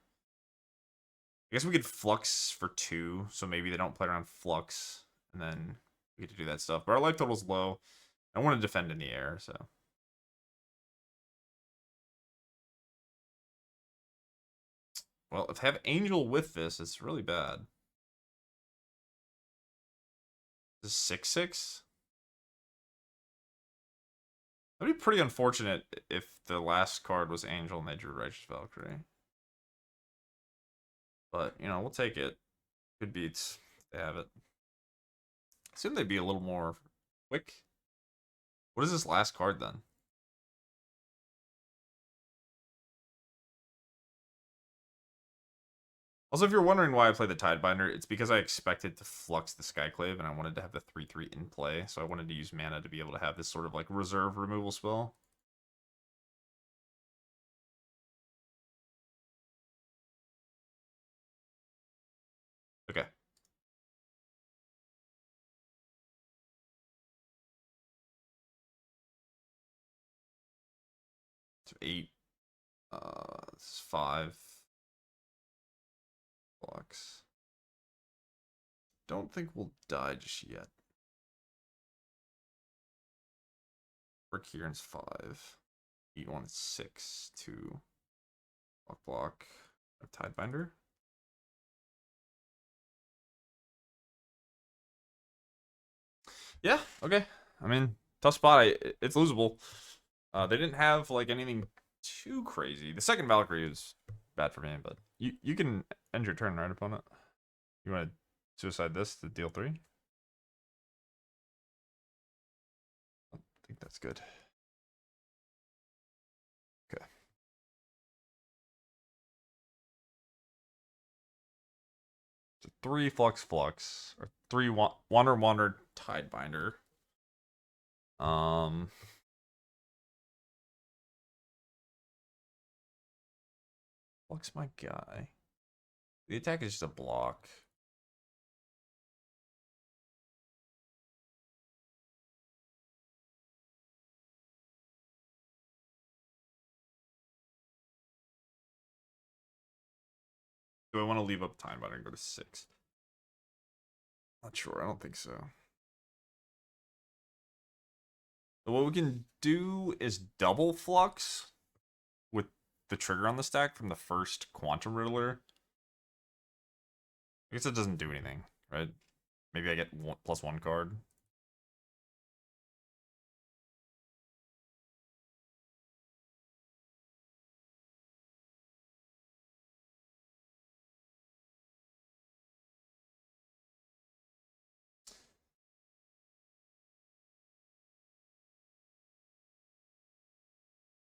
I guess we could Flux for 2, so maybe they don't play around Flux, and then we get to do that stuff. But our life total's low. I want to defend in the air, so. Well, if I have Angel with this, it's really bad. This is 6/6? That'd be pretty unfortunate if the last card was Angel and they drew Righteous Valkyrie. But, you know, we'll take it. Good beats. They have it. I assume they'd be a little more quick. What is this last card then? Also, if you're wondering why I played the Tidebinder, it's because I expected to flux the Skyclave and I wanted to have the 3/3 in play, so I wanted to use mana to be able to have this sort of like reserve removal spell. Okay. So 8. This is 5. Flux. Don't think we'll die just yet. Brick Kieran's 5. Eat 1 is 6. 2. Block. Tidebinder. Yeah, okay. I mean, tough spot. It's losable. They didn't have like anything too crazy. The second Valkyrie was bad for me, but you can end your turn, right, opponent? You want to suicide this to deal 3? I think that's good. Okay. So 3 Flux, or 3 Wanderer, Tidebinder. Flux my guy. The attack is just a block. Do I want to leave up Tidebinder and go to 6? Not sure. I don't think so. So what we can do is double Flux with the trigger on the stack from the first Quantum Riddler. I guess it doesn't do anything, right? Maybe I get +1 card.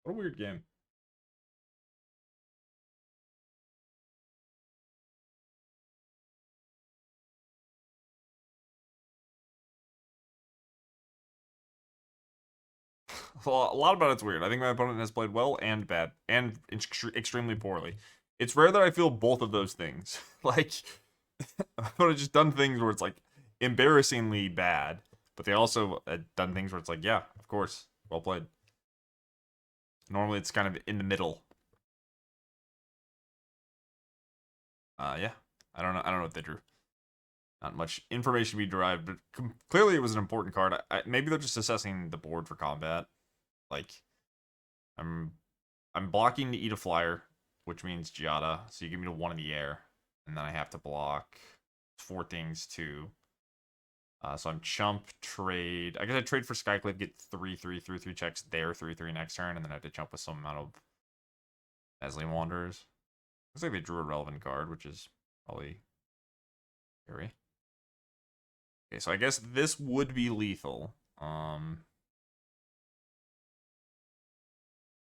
What a weird game. Well, a lot about it's weird. I think my opponent has played well and bad, and extremely poorly. It's rare that I feel both of those things. Like, my opponent just done things where it's like embarrassingly bad, but they also done things where it's like, yeah, of course, well played. Normally, it's kind of in the middle. Yeah, I don't know. I don't know what they drew. Not much information to be derived, but clearly it was an important card. Maybe they're just assessing the board for combat. Like, I'm blocking to eat a flyer, which means Giada. So you give me the 1 in the air, and then I have to block 4 things too. So I'm chump, trade. I guess I trade for Skyclave, get 3/3/3/3 checks there, 3/3 next turn, and then I have to chump with some amount of Mausoleum Wanderers. Looks like they drew a relevant card, which is probably scary. Okay, so I guess this would be lethal.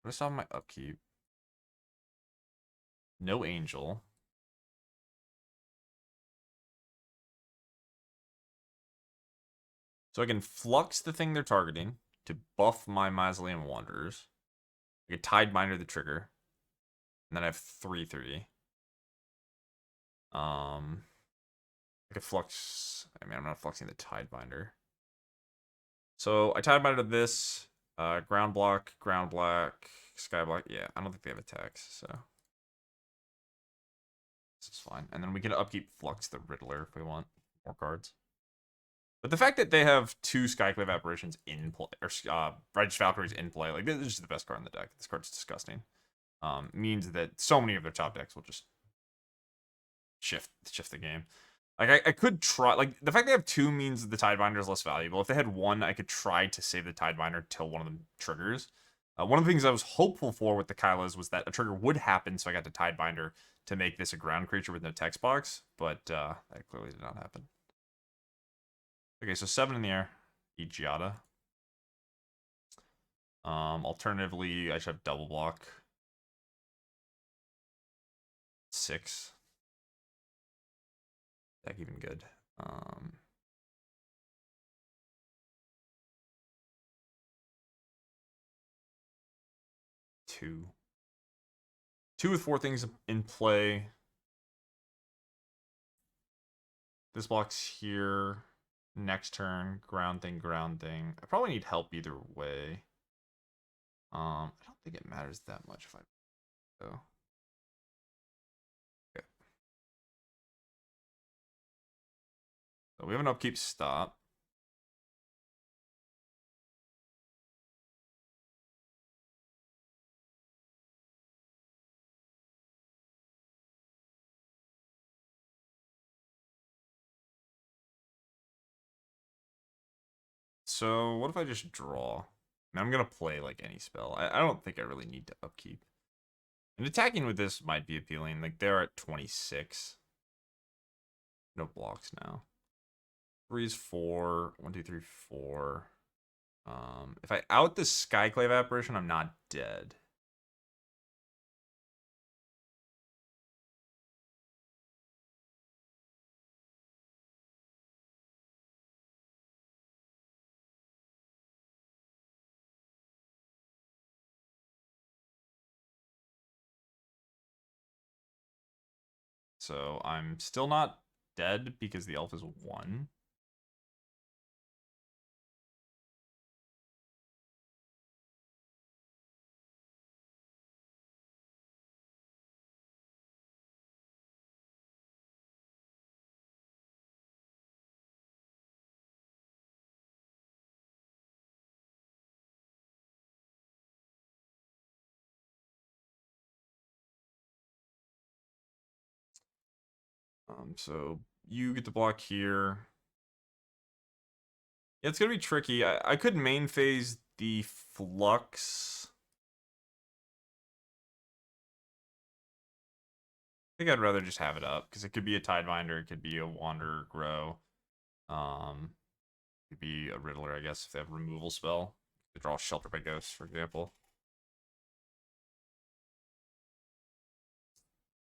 What do I still have in my upkeep? No angel. So I can flux the thing they're targeting to buff my Mausoleum Wanderers. I can Tidebinder the trigger. And then I have 3/3. I could flux. I mean, I'm not fluxing the Tidebinder. So I Tidebinder this. Ground block, ground black, sky block. Yeah, I don't think they have attacks, so this is fine. And then we can upkeep Flux the Riddler if we want more cards. But the fact that they have 2 Skyclave Apparitions in play, or Righteous Valkyries in play, like, this is just the best card in the deck. This card's disgusting. Means that so many of their top decks will just shift the game. Like, I could try, like, the fact they have 2 means the Tidebinder is less valuable. If they had 1, I could try to save the Tidebinder till one of them triggers. One of the things I was hopeful for with the Kylas was that a trigger would happen, so I got the Tidebinder to make this a ground creature with no text box, but that clearly did not happen. Okay, so 7 in the air. Eat Giada. Alternatively, I should have double block. 6. That even good. 2. 2 with 4 things in play. This block's here. Next turn, ground thing, ground thing. I probably need help either way. I don't think it matters that much if I go. Okay. So we have an upkeep stop. So what if I just draw? I'm gonna play like any spell. I don't think I really need to upkeep. And attacking with this might be appealing. Like, they're at 26. No blocks now. 3 is 4. 1, 2, 3, 4. If I out the Skyclave Apparition, I'm not dead. So I'm still not dead because the elf is 1. So you get the block here. Yeah, it's gonna be tricky. I could main phase the Flux. I think I'd rather just have it up, because it could be a Tidebinder, it could be a Wanderer Grow. It could be a Riddler, I guess, if they have a removal spell. To draw Shelter by Ghosts, for example.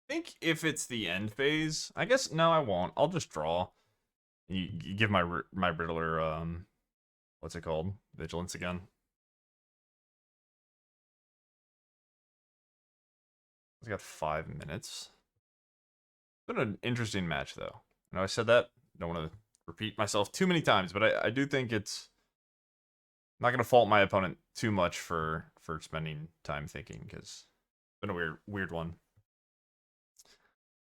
I think if it's the end phase, I guess, no, I won't. I'll just draw. You give my Riddler, what's it called? Vigilance again. It's got 5 minutes. It's been an interesting match, though. I know I said that. Don't want to repeat myself too many times, but I do think it's... I'm not going to fault my opponent too much for spending time thinking, because it's been a weird one.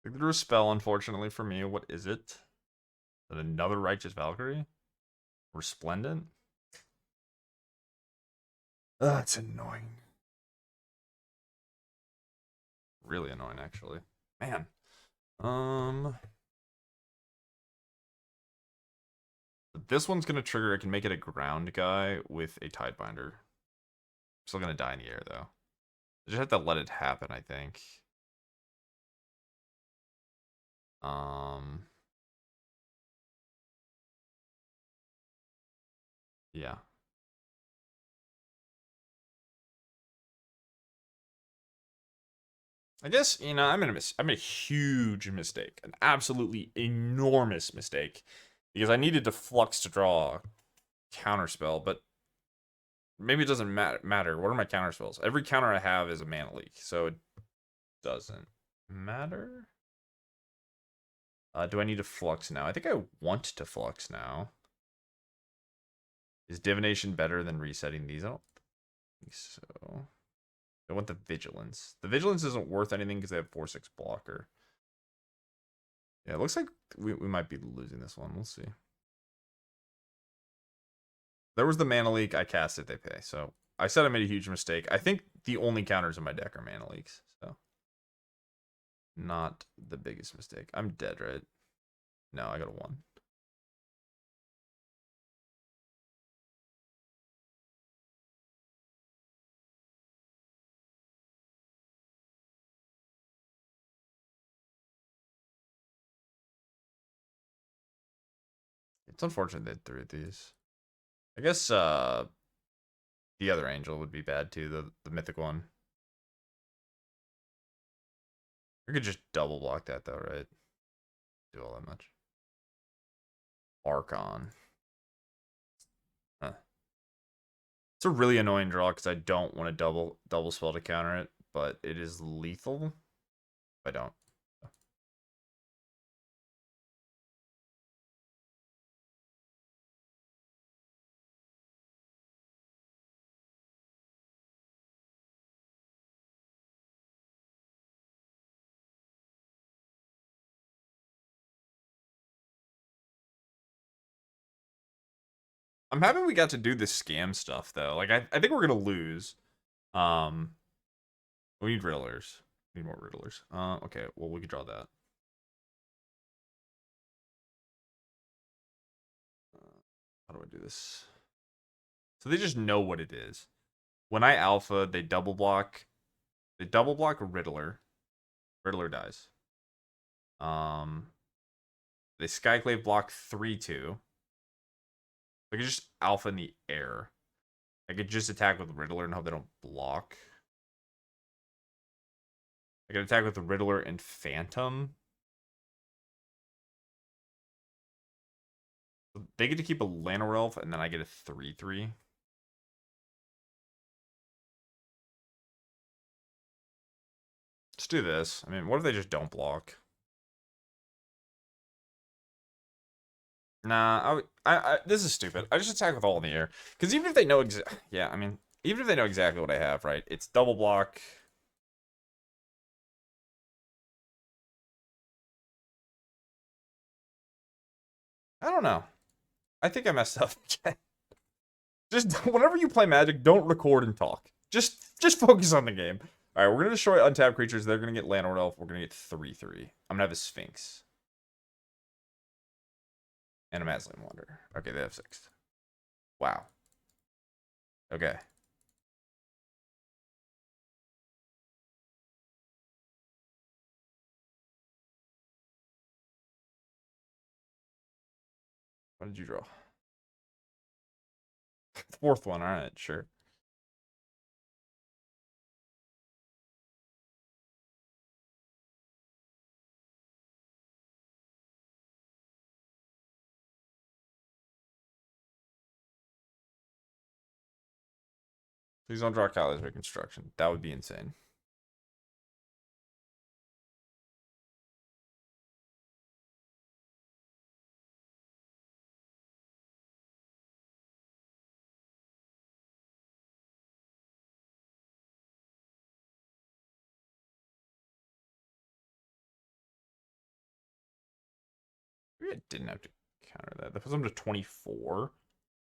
They drew a spell, unfortunately, for me. What is it? Is it another Righteous Valkyrie? Resplendent? That's annoying. Really annoying, actually. Man. This one's gonna trigger. I can make it a ground guy with a Tidebinder. Still gonna die in the air, though. I just have to let it happen, I think. Yeah. I guess, I made a huge mistake. An absolutely enormous mistake. Because I needed to Flux to draw a counterspell, but maybe it doesn't matter. What are my counterspells? Every counter I have is a mana leak, so it doesn't matter. Do I need to Flux now? I think I want to Flux now. Is Divination better than resetting these? I don't think so. I want the Vigilance. The Vigilance isn't worth anything because they have 4/6 blocker. Yeah, it looks like we might be losing this one. We'll see. There was the mana leak. I cast it. They pay. So I said I made a huge mistake. I think the only counters in my deck are mana leaks. So not the biggest mistake. I'm dead, right? No, I got a 1. It's unfortunate they had 3 of these. I guess the other angel would be bad too, the mythic one. I could just double block that though, right? Do all that much. Archon. Huh. It's a really annoying draw because I don't want to double spell to counter it, but it is lethal if I don't. I'm happy we got to do this scam stuff though. Like I think we're gonna lose. Um, we need Riddlers. We need more Riddlers. Okay. Well, we could draw that. How do I do this? So they just know what it is. When I alpha, they double block. They double block a Riddler. Riddler dies. They Skyclave block 3/2. I could just alpha in the air. I could just attack with Riddler and hope they don't block. I could attack with the Riddler and Phantom. They get to keep a Llanowar Elf, and then I get a 3/3. Let's do this. I mean, what if they just don't block? Nah, this is stupid. I just attack with all in the air. Because even if they know yeah, I mean, even if they know exactly what I have, right? It's double block. I don't know. I think I messed up. Just whenever you play Magic, don't record and talk. Just focus on the game. All right, we're gonna destroy untapped creatures. They're gonna get Llanowar Elf. We're gonna get 3/3. I'm gonna have a Sphinx and a Mausoleum Wanderer. Okay, they have 6. Wow. Okay. What did you draw? 4th one. All right, sure. Please don't draw Kali's Reconstruction. That would be insane. Maybe I didn't have to counter that. That puts them to 24.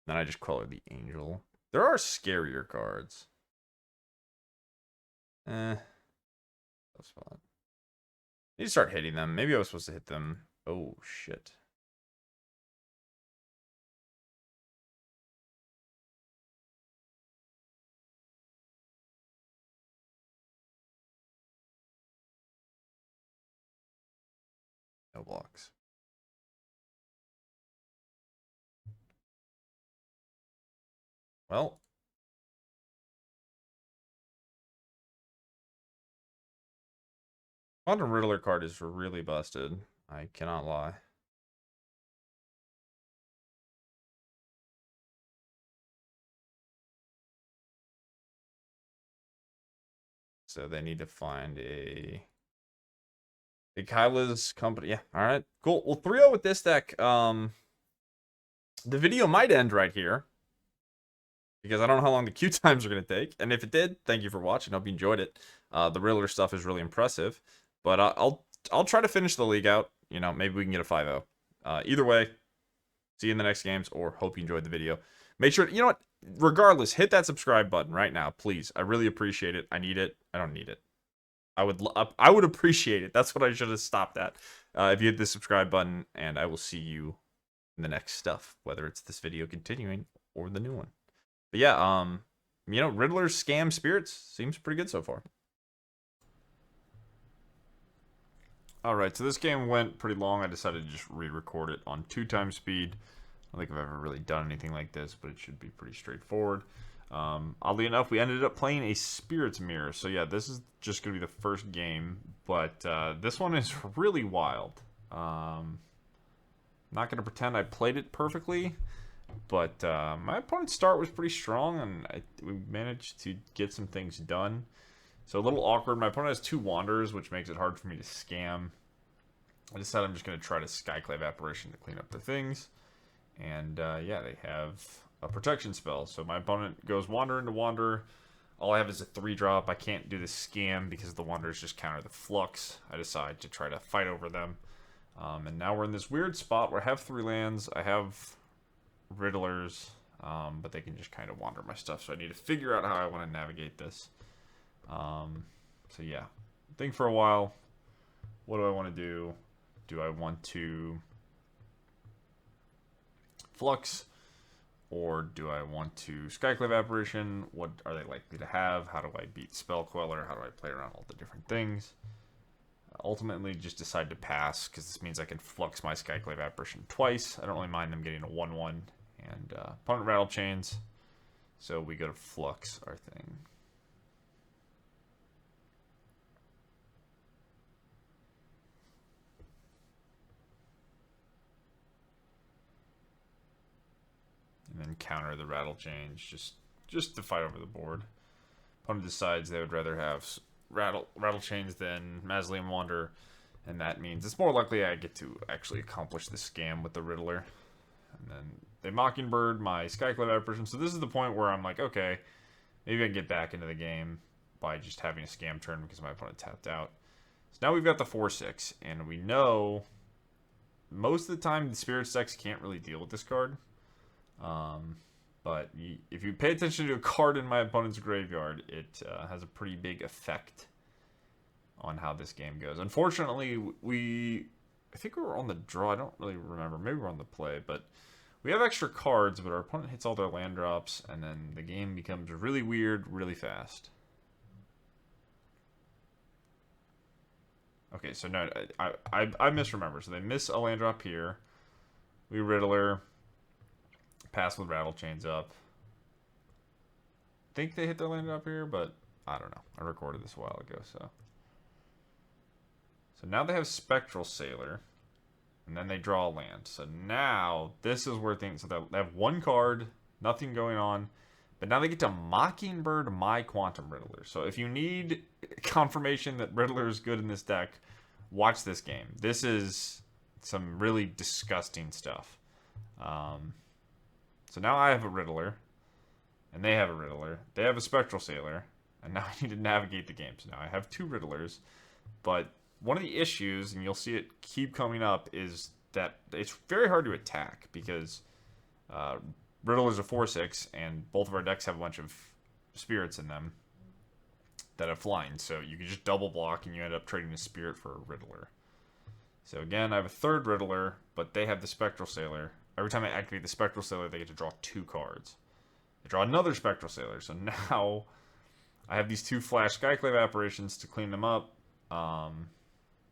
Then I just Queller the Angel. There are scarier cards. Tough spot. Need to start hitting them. Maybe I was supposed to hit them. Oh, shit. No blocks. Well. Quantum Riddler card is really busted. I cannot lie. So they need to find a Kyla's company. Yeah, all right, cool. Well, 3-0 with this deck. The video might end right here because I don't know how long the queue times are going to take. And if it did, thank you for watching. Hope you enjoyed it. The Riddler stuff is really impressive. But I'll try to finish the league out. You know, maybe we can get a 5-0. Either way, see you in the next games, or hope you enjoyed the video. Make sure, you know what? Regardless, hit that subscribe button right now, please. I really appreciate it. I need it. I don't need it. I would appreciate it. That's what I should have stopped at. If you hit the subscribe button, and I will see you in the next stuff, whether it's this video continuing or the new one. But yeah, you know, Riddler's Scam Spirits seems pretty good so far. Alright, so this game went pretty long. I decided to just re-record it on 2x speed. I don't think I've ever really done anything like this, but it should be pretty straightforward. Oddly enough, we ended up playing a Spirits Mirror. So yeah, this is just going to be the first game, but this one is really wild. Not going to pretend I played it perfectly, but my opponent's start was pretty strong, and we managed to get some things done. So a little awkward. My opponent has 2 Wanderers, which makes it hard for me to scam. I decided I'm just going to try to Skyclave Apparition to clean up their things. And yeah, they have a protection spell. So my opponent goes Wanderer into Wanderer. All I have is a 3-drop. I can't do the scam because the Wanderers just counter the Flux. I decide to try to fight over them. And now we're in this weird spot where I have 3 lands. I have Riddlers, but they can just kind of wander my stuff. So I need to figure out how I want to navigate this. So yeah, think for a while. What do I want to do? Do I want to Flux, or do I want to Skyclave Apparition? What are they likely to have? How do I beat Spell Queller? How do I play around all the different things? Ultimately, just decide to pass, because this means I can Flux my Skyclave Apparition twice. I don't really mind them getting a 1-1. And opponent Rattlechains, so we go to Flux our thing. And then counter the Rattlechains just to fight over the board. Opponent decides they would rather have Rattlechains than Mausoleum Wanderer, and that means it's more likely I get to actually accomplish the scam with the Riddler. And then they Mockingbird my Skyclave Apparition. So this is the point where I'm like, okay, maybe I can get back into the game by just having a scam turn because my opponent tapped out. So now we've got the 4-6, and we know most of the time the Spirits decks can't really deal with this card. But if you pay attention to a card in my opponent's graveyard, it has a pretty big effect on how this game goes. Unfortunately, I think we were on the draw. I don't really remember. Maybe we're on the play, but we have extra cards, but our opponent hits all their land drops, and then the game becomes really weird really fast. Okay, so no, I misremember. So they miss a land drop here. We Riddler. Pass with Rattlechains up. I think they hit their land up here, but I don't know. I recorded this a while ago, so. So now they have Spectral Sailor, and then they draw a land. So now this is where things. So they have 1 card, nothing going on, but now they get to Mockingbird my Quantum Riddler. So if you need confirmation that Riddler is good in this deck, watch this game. This is some really disgusting stuff. So now I have a Riddler, and they have a Riddler. They have a Spectral Sailor, and now I need to navigate the game. So now I have 2 Riddlers, but one of the issues, and you'll see it keep coming up, is that it's very hard to attack because Riddler's a 4-6, and both of our decks have a bunch of spirits in them that have flying. So you can just double block, and you end up trading a spirit for a Riddler. So again, I have a 3rd Riddler, but they have the Spectral Sailor. Every time I activate the Spectral Sailor, they get to draw 2 cards. They draw another Spectral Sailor, so now I have these 2 flash Skyclave Apparitions to clean them up,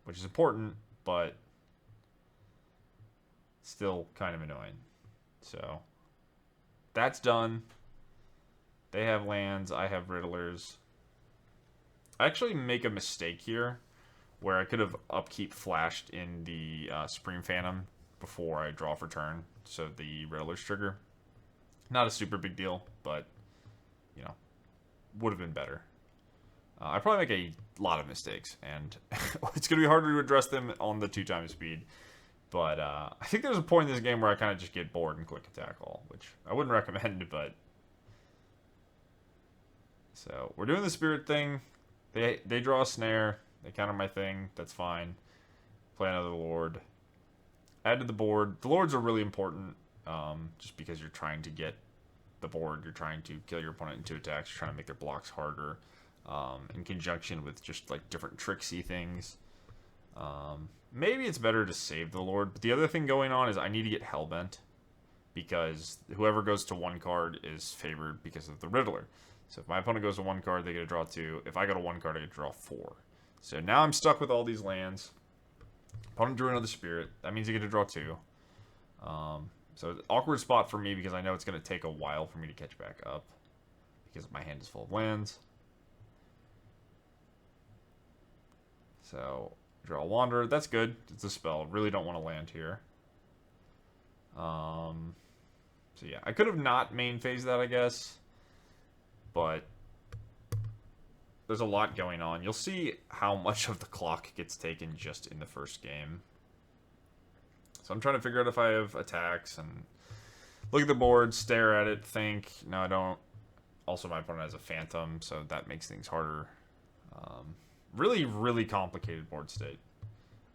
which is important, but still kind of annoying. So that's done. They have lands, I have Riddlers. I actually make a mistake here. where I could have upkeep flashed in the Supreme Phantom before I draw for turn, so the Riddler's trigger. Not a super big deal, but, you know, would have been better. I probably make a lot of mistakes, and it's going to be harder to address them on the 2x speed. But I think there's a point in this game where I kind of just get bored and click attack all, which I wouldn't recommend, but... So, we're doing the spirit thing. They draw a snare. They counter my thing. That's fine. Play another lord. Add to the board. The lords are really important, just because you're trying to get the board. You're trying to kill your opponent in 2 attacks. You're trying to make their blocks harder. In conjunction with just like different tricksy things. Maybe it's better to save the lord. But the other thing going on is I need to get Hellbent, because whoever goes to 1 card is favored because of the Riddler. So if my opponent goes to 1 card, they get to draw 2. If I go to 1 card, I get to draw 4. So now I'm stuck with all these lands. Opponent drew another spirit. That means you get to draw 2. So it's an awkward spot for me because I know it's going to take a while for me to catch back up, because my hand is full of lands. So, draw a Wanderer. That's good. It's a spell. Really don't want to land here. So yeah, I could have not main phased that, I guess. But there's a lot going on. You'll see how much of the clock gets taken just in the first game. So I'm trying to figure out if I have attacks and look at the board, stare at it, think. No, I don't. Also, my opponent has a Phantom, so that makes things harder. Really, really complicated board state.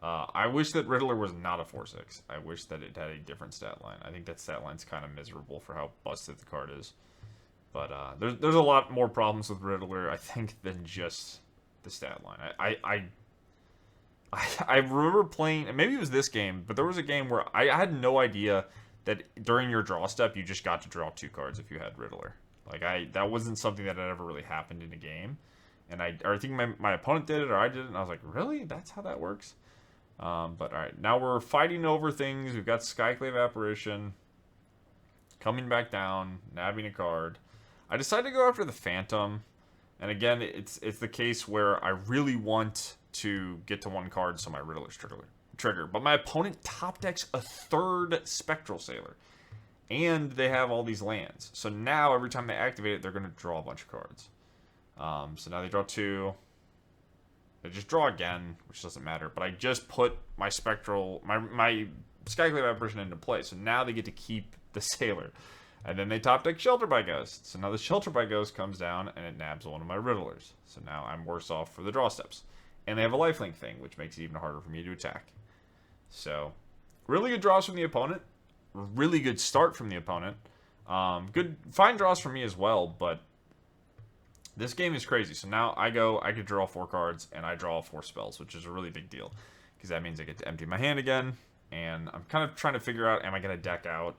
I wish that Riddler was not a 4/6. I wish that it had a different stat line. I think that stat line's kind of miserable for how busted the card is. But there's a lot more problems with Riddler, I think, than just the stat line. I remember playing, and maybe it was this game, but there was a game where I had no idea that during your draw step you just got to draw 2 cards if you had Riddler. Like that wasn't something that had ever really happened in a game. And I think my opponent did it, or I did it, and I was like, really? That's how that works? But alright, now we're fighting over things. We've got Skyclave Apparition coming back down, nabbing a card. I decided to go after the Phantom, and again, it's the case where I really want to get to 1 card so my Riddler's trigger. But my opponent top decks a 3rd Spectral Sailor, and they have all these lands. So now every time they activate it, they're going to draw a bunch of cards. So now they draw 2. They just draw again, which doesn't matter. But I just put my my Skyclave Apparition into play. So now they get to keep the Sailor. And then they top deck Shelter by Ghost. So now the Shelter by Ghost comes down and it nabs one of my Riddlers. So now I'm worse off for the draw steps. And they have a lifelink thing, which makes it even harder for me to attack. So, really good draws from the opponent. Really good start from the opponent. Fine draws from me as well, but this game is crazy. So now I could draw 4 cards, and I draw 4 spells, which is a really big deal. Because that means I get to empty my hand again, and I'm kind of trying to figure out, am I going to deck out?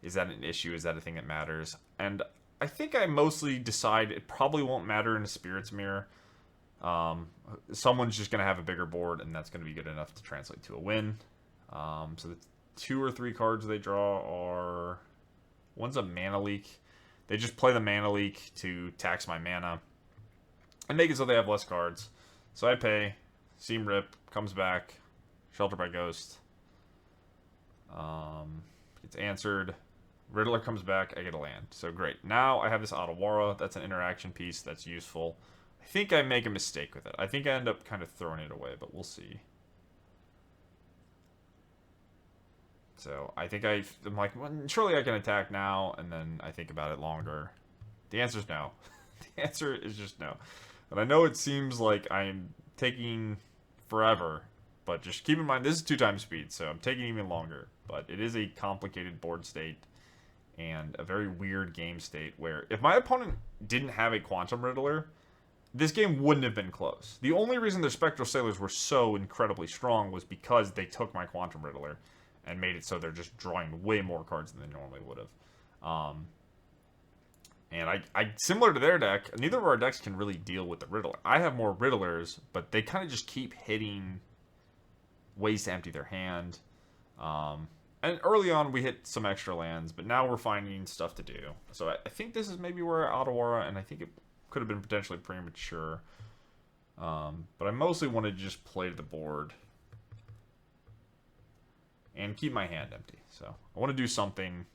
Is that an issue? Is that a thing that matters? And I think I mostly decide it probably won't matter in a Spirit's Mirror. Someone's just going to have a bigger board, and that's going to be good enough to translate to a win. So the 2 or 3 cards they draw are... One's a Mana Leak. They just play the Mana Leak to tax my mana and make it so they have less cards. So I pay. Seam Rip comes back. Shelter by Ghost. Gets answered. Riddler comes back. I get a land. So great. Now I have this Otawara. That's an interaction piece that's useful. I think I make a mistake with it. I think I end up kind of throwing it away, but we'll see. So I think I'm like, well, surely I can attack now, and then I think about it longer. The answer is no. The answer is just no. And I know it seems like I'm taking forever, but just keep in mind, this is 2x speed, so I'm taking even longer. But it is a complicated board state and a very weird game state where if my opponent didn't have a Quantum Riddler, this game wouldn't have been close. The only reason their Spectral Sailors were so incredibly strong was because they took my Quantum Riddler and made it so they're just drawing way more cards than they normally would have. And I similar to their deck, neither of our decks can really deal with the Riddler. I have more Riddlers, but they kind of just keep hitting ways to empty their hand. And early on, we hit some extra lands, but now we're finding stuff to do. So I think this is maybe where Otawara, and I think it could have been potentially premature. But I mostly want to just play the board and keep my hand empty. So I want to do something.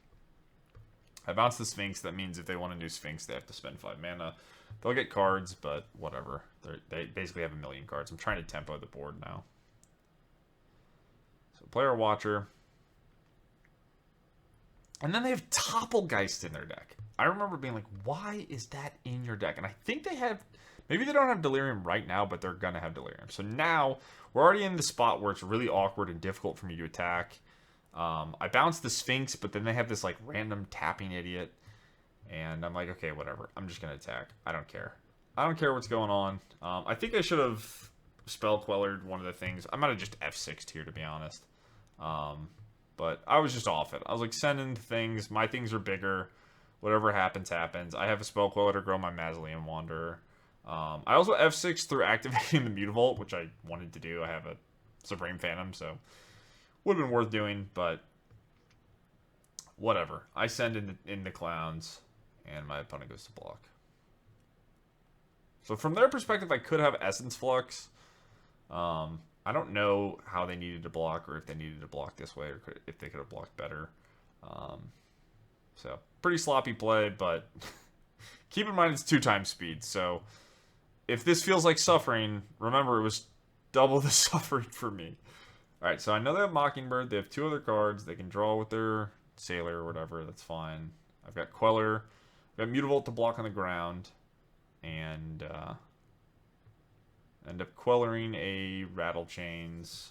I bounce the Sphinx. That means if they want a new Sphinx, they have to spend 5 mana. They'll get cards, but whatever. They basically have a million cards. I'm trying to tempo the board now. So player watcher. And then they have Topplegeist in their deck. I remember being like, why is that in your deck? And I think they have... Maybe they don't have Delirium right now, but they're going to have Delirium. So now, we're already in the spot where it's really awkward and difficult for me to attack. I bounced the Sphinx, but then they have this, like, random tapping idiot. And I'm like, okay, whatever. I'm just going to attack. I don't care. I don't care what's going on. I think I should have Spell Quellered one of the things. I might have just F6'd here, to be honest. But I was just off it. I was like, sending things. My things are bigger. Whatever happens, happens. I have a Spell Queller to grow my Mausoleum Wanderer. I also F6 through activating the Mutavault, which I wanted to do. I have a Supreme Phantom, so would have been worth doing, but whatever. I send in the clowns, and my opponent goes to block. So from their perspective, I could have Essence Flux. I don't know how they needed to block, or if they needed to block this way, or if they could have blocked better. So pretty sloppy play, but keep in mind it's 2x speed, so if this feels like suffering, remember it was double the suffering for me. Alright, so I know they have Mockingbird. They have 2 other cards. They can draw with their Sailor or whatever. That's fine. I've got Queller. I've got Mutavault to block on the ground. And end up Quellering a Rattlechains.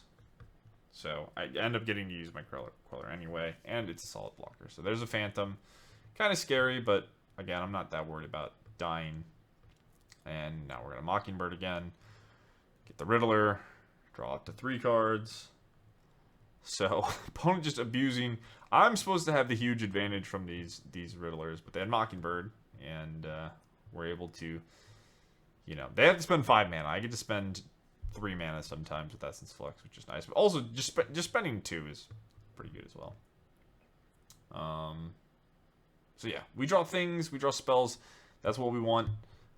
So I end up getting to use my Queller anyway. And it's a solid blocker. So there's a Phantom. Kind of scary, but again, I'm not that worried about dying. And now we're going to Mockingbird again. Get the Riddler. Draw up to 3 cards. So, opponent just abusing. I'm supposed to have the huge advantage from these Riddlers, but they had Mockingbird. And we're able to, you know, they have to spend 5 mana. I get to spend 3 mana sometimes with Essence Flux, which is nice. But also, just spending 2 is pretty good as well. So yeah, we draw things, we draw spells. That's what we want.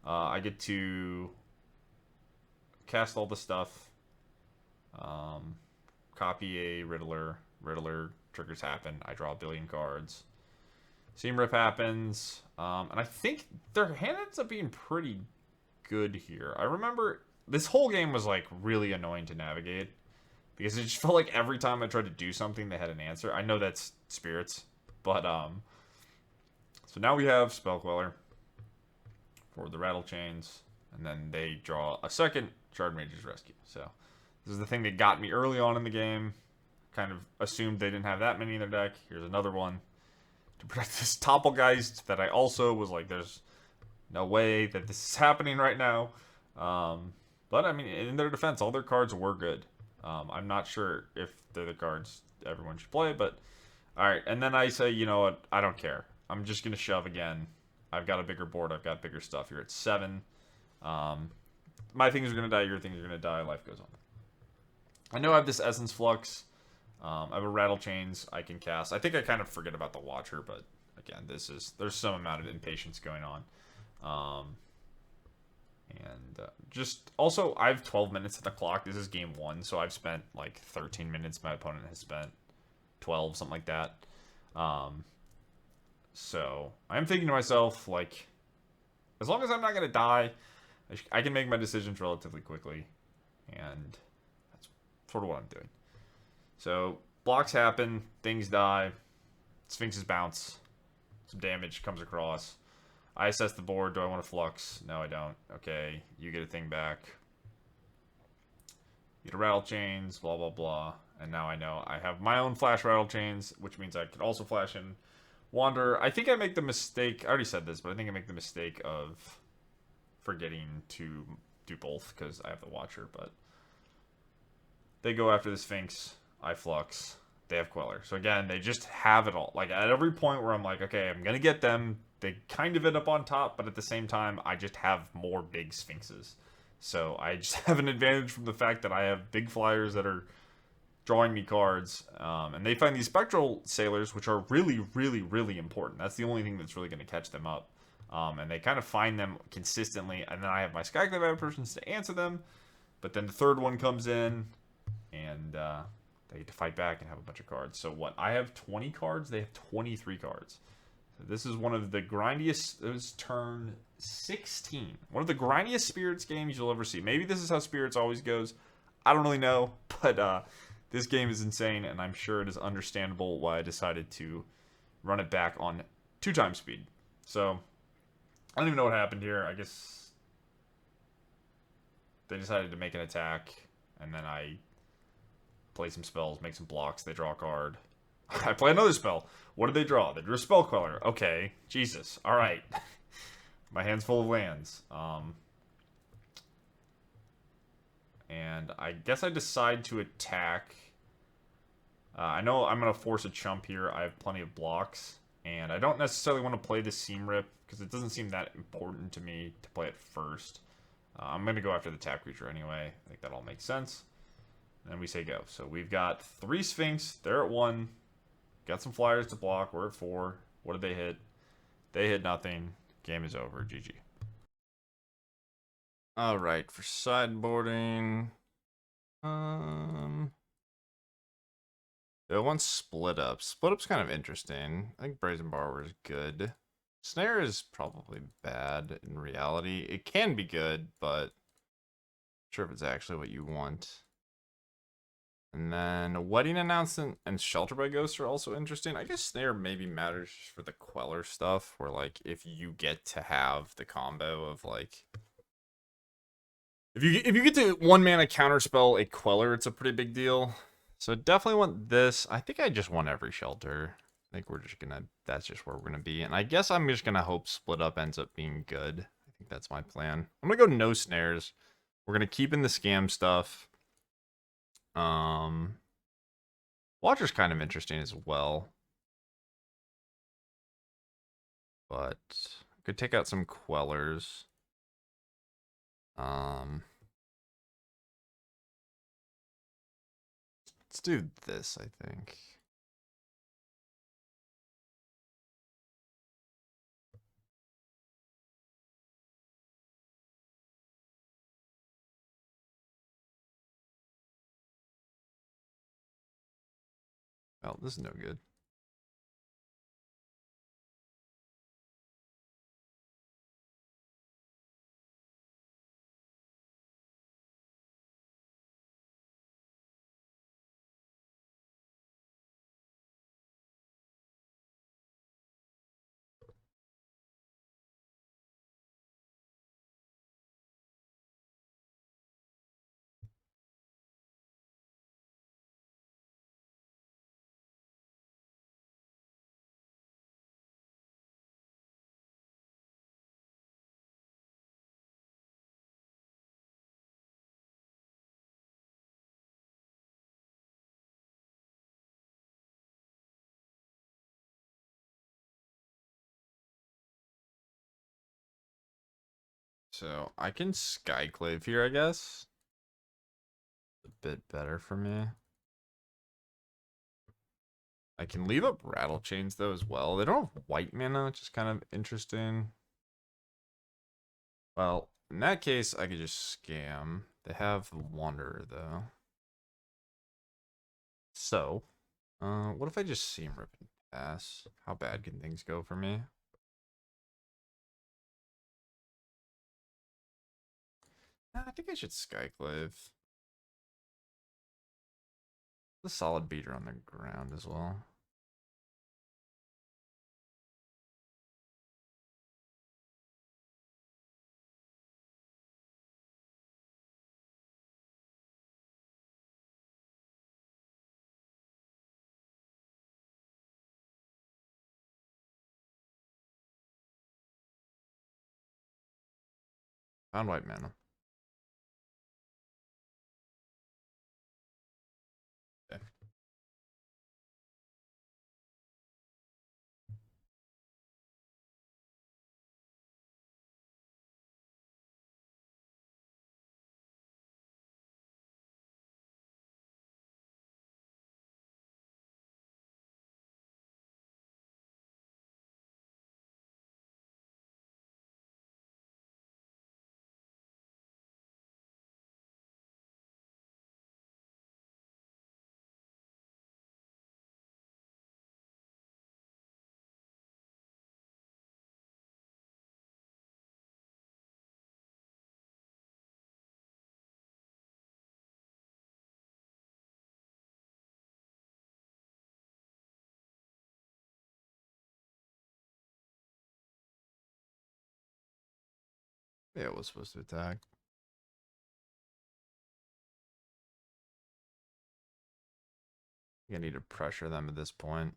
I get to cast all the stuff. Copy a Riddler. Riddler triggers happen. I draw a billion cards. Seam Rip happens. And I think their hand ends up being pretty good here. I remember this whole game was like really annoying to navigate. Because it just felt like every time I tried to do something, they had an answer. I know that's spirits. But, so now we have Spell Queller for the Rattlechains, and then they draw a second Shard Mage's Rescue. So this is the thing that got me early on in the game. Kind of assumed they didn't have that many in their deck. Here's another one to protect this Topplegeist that I also was like, there's no way that this is happening right now. But I mean, in their defense, all their cards were good. I'm not sure if they're the cards everyone should play, but alright. And then I say, you know what, I don't care. I'm just going to shove again. I've got a bigger board. I've got bigger stuff. You're at 7. My things are going to die. Your things are going to die. Life goes on. I know I have this Essence Flux. I have a Rattlechains I can cast. I think I kind of forget about the Watcher, but again, there's some amount of impatience going on. Just also, I have 12 minutes at the clock. This is game 1, so I've spent like 13 minutes. My opponent has spent 12, something like that. So I'm thinking to myself, like, as long as I'm not going to die, I can make my decisions relatively quickly. And that's sort of what I'm doing. So blocks happen, things die, Sphinxes bounce, some damage comes across. I assess the board. Do I want to Flux? No, I don't. Okay, you get a thing back. You get a Rattlechains, blah, blah, blah. And now I know I have my own Flash Rattlechains, which means I could also flash in Wanderer. I think I make the mistake, I already said this, but I think I make the mistake of forgetting to do both because I have the Watcher, but they go after the Sphinx, I Flux, they have Queller. So again, they just have it all. Like at every point where I'm like, okay, I'm going to get them, they kind of end up on top, but at the same time, I just have more big Sphinxes. So I just have an advantage from the fact that I have big flyers that are drawing me cards, and they find these Spectral Sailors, which are really, really, really important. That's the only thing that's really going to catch them up. And they kind of find them consistently, and then I have my Skyclave Apparitions to answer them, but then the third one comes in, and they get to fight back and have a bunch of cards. So what? I have 20 cards, they have 23 cards. So this is one of the grindiest, it was turn 16. One of the grindiest Spirits games you'll ever see. Maybe this is how Spirits always goes. I don't really know, but this game is insane, and I'm sure it is understandable why I decided to run it back on 2x speed. So, I don't even know what happened here. I guess they decided to make an attack, and then I play some spells, make some blocks, they draw a card. I play another spell. What did they draw? They drew a Spell Queller. Okay, Jesus. Alright. My hand's full of lands. And I guess I decide to attack. I know I'm going to force a chump here. I have plenty of blocks. And I don't necessarily want to play the Seam Rip, because it doesn't seem that important to me to play it first. I'm going to go after the tap creature anyway. I think that all makes sense. And then we say go. So we've got 3 Sphinx. They're at 1. Got some flyers to block. We're at 4. What did they hit? They hit nothing. Game is over. GG. Alright, for sideboarding. They want Split Up. Split Up's kind of interesting. I think Brazen Borrower is good. Snare is probably bad in reality. It can be good, but I'm not sure if it's actually what you want. And then Wedding Announcement and Shelter by Ghosts are also interesting. I guess Snare maybe matters for the Queller stuff, where like if you get to have the combo of like if you get to 1-mana counterspell a Queller, it's a pretty big deal. So definitely want this. I think I just want every Shelter. I think we're just gonna, that's just where we're gonna be. And I guess I'm just gonna hope Split Up ends up being good. I think that's my plan. I'm gonna go no snares. We're gonna keep in the scam stuff. Watcher's kind of interesting as well. But could take out some Quellers. Let's do this, I think. Oh, this is no good. So I can Skyclave here, I guess. A bit better for me. I can leave up Rattlechains though as well. They don't have white mana, which is kind of interesting. Well, in that case, I could just scam. They have the Wanderer though. So, what if I just Seam Rip and pass? How bad can things go for me? I think I should Skyclave. A solid beater on the ground as well. Found white mana. Okay. Yeah, it was supposed to attack. I need to pressure them at this point.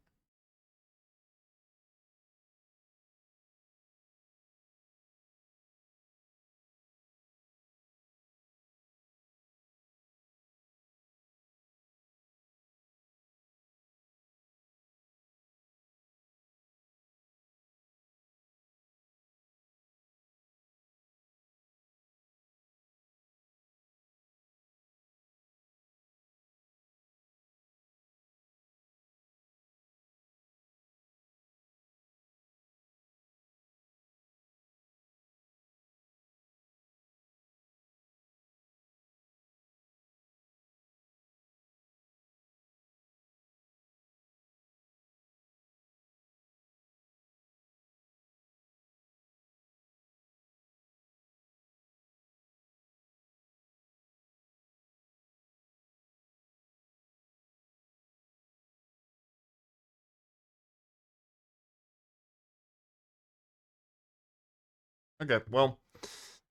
Okay, well,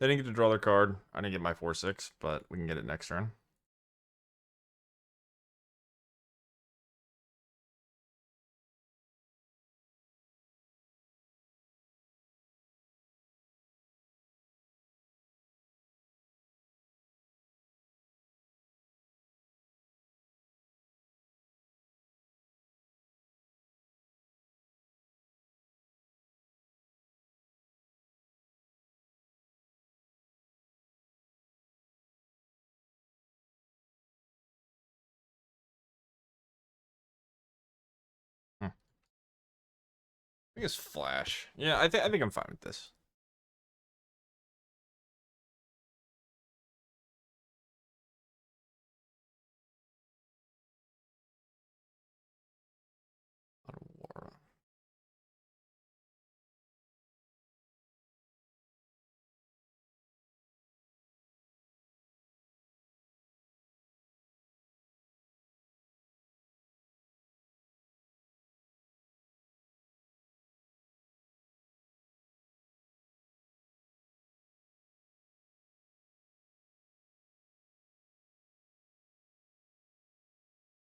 they didn't get to draw their card. I didn't get my 4/6, but we can get it next turn. I think it's flash. Yeah, I think I'm fine with this. Otawara.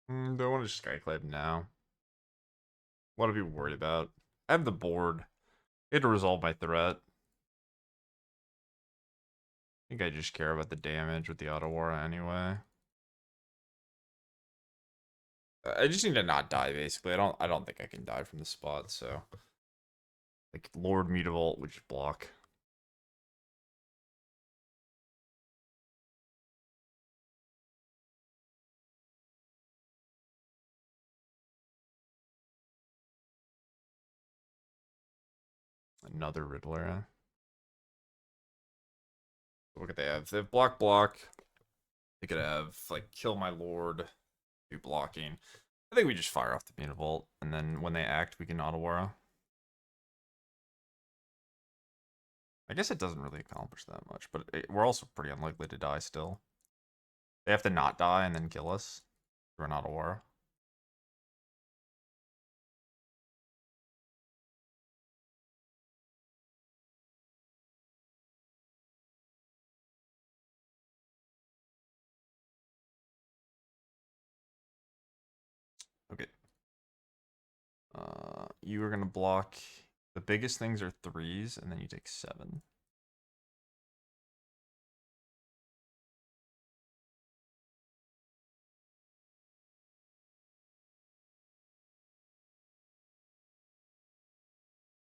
Do I want to Skyclave now? What are people worried about? I have the board. I had to resolve my threat. I think I just care about the damage with the Otawara anyway. I just need to not die, basically. I don't think I can die from this spot, so. Like, Lord Mutavault, which block. Another Riddler. What could they have? They have block. They could have, like, kill my Lord, do blocking. I think we just fire off the Mutavault, and then when they act, we can Otawara. I guess it doesn't really accomplish that much, but we're also pretty unlikely to die still. They have to not die and then kill us through an Otawara. Okay. You are going to block. The biggest things are 3s, and then you take 7.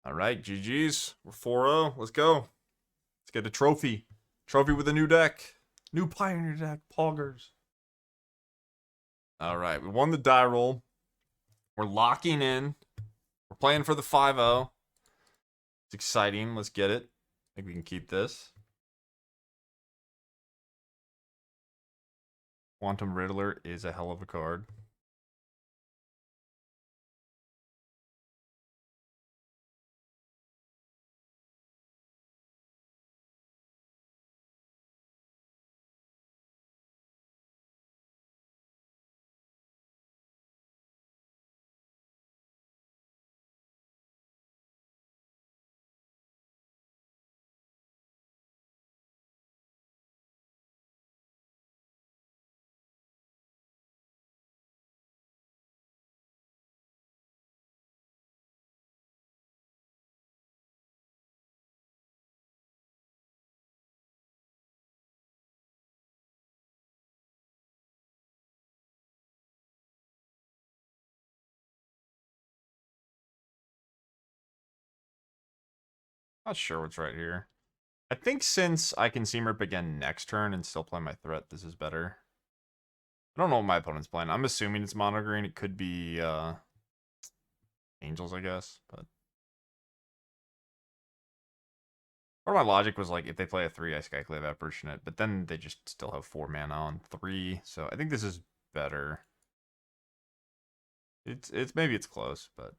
All right, GG's. We're 4-0. Let's go. Let's get a trophy. Trophy with a new deck. New Pioneer deck. Poggers. All right, we won the die roll. We're locking in. We're playing for the 5-0. It's exciting. Let's get it. I think we can keep this. Quantum Riddler is a hell of a card. Not sure what's right here. I think since I can Seam Rip again next turn and still play my threat, this is better. I don't know what my opponent's playing. I'm assuming it's mono green. It could be Angels, I guess. But or my logic was like if they play a 3, I Skyclave Apparition it. But then they just still have 4 mana on 3. So I think this is better. It's maybe it's close, but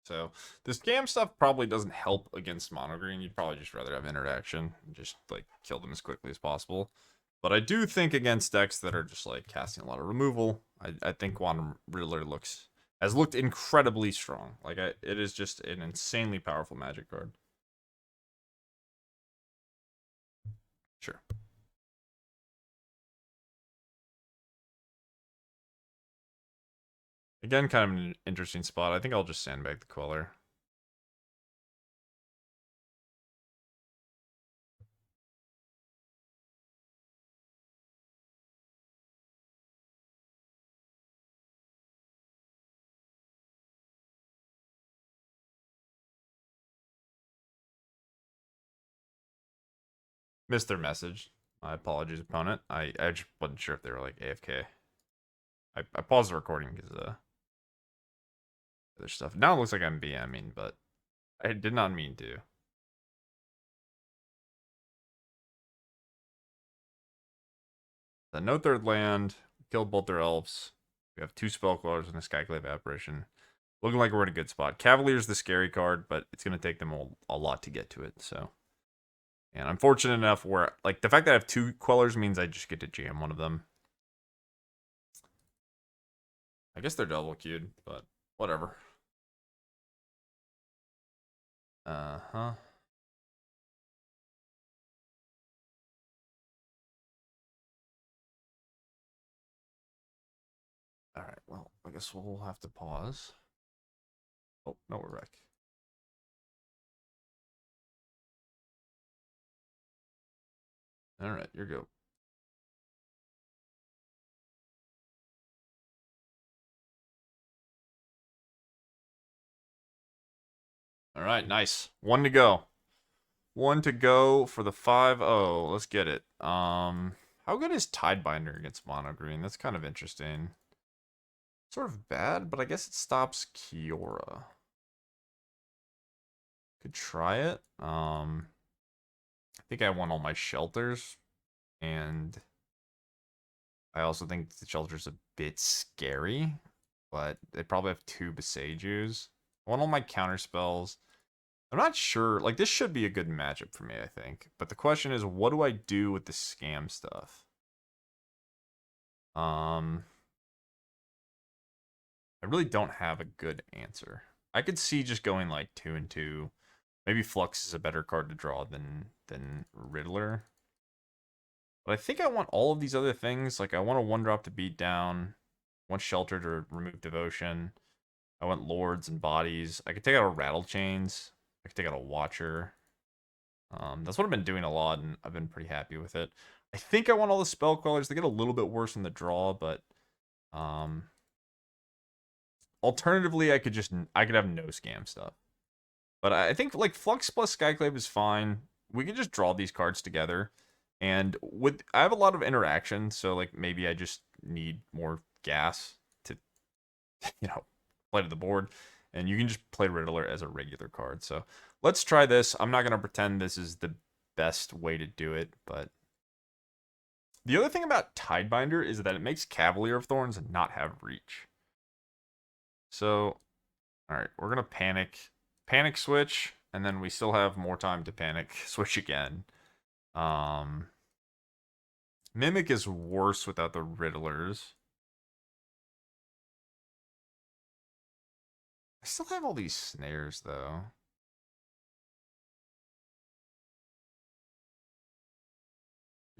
so the scam stuff probably doesn't help against mono green. You'd probably just rather have interaction and just like kill them as quickly as possible. But I do think against decks that are just like casting a lot of removal, I think Quantum Riddler has looked incredibly strong. Like it is just an insanely powerful Magic card. Sure. Again, kind of an interesting spot. I think I'll just sandbag the Queller. Missed their message. My apologies, opponent. I just wasn't sure if they were like AFK. I paused the recording because other stuff. Now it looks like I'm BMing, but I did not mean to. The no third land, killed both their elves. We have 2 Spell Quellers and a Skyclave Apparition. Looking like we're in a good spot. Cavalier's the scary card, but it's going to take them a lot to get to it, so. And I'm fortunate enough where, like, the fact that I have 2 Quellers means I just get to jam one of them. I guess they're double queued, but whatever. Uh-huh. Alright, well, I guess we'll have to pause. Oh, no, we're wreck. Alright, you're go. Alright, nice. 1 to go. 1 to go for the 5-0. Let's get it. How good is Tidebinder against mono green? That's kind of interesting. Sort of bad, but I guess it stops Kiora. Could try it. I think I want all my shelters, and I also think the shelter's a bit scary, but they probably have 2 Besajus. I want all my counter spells. I'm not sure. Like, this should be a good matchup for me, I think. But the question is, what do I do with the scam stuff? I really don't have a good answer. I could see just going like 2 and 2. Maybe Flux is a better card to draw than Riddler. But I think I want all of these other things. Like I want a 1-drop to beat down, want Shelter to remove Devotion. I want Lords and Bodies. I could take out a Rattlechains. I could take out a Watcher. That's what I've been doing a lot, and I've been pretty happy with it. I think I want all the Spell Quellers. They get a little bit worse in the draw, but alternatively, I could have no scam stuff. But I think like Flux plus Skyclave is fine. We can just draw these cards together. And I have a lot of interaction, so like maybe I just need more gas to play to the board. And you can just play Riddler as a regular card. So let's try this. I'm not gonna pretend this is the best way to do it, but the other thing about Tidebinder is that it makes Cavalier of Thorns not have reach. So, alright, we're gonna panic switch, and then we still have more time to panic switch again. Mimic is worse without the Riddlers. I still have all these snares, though.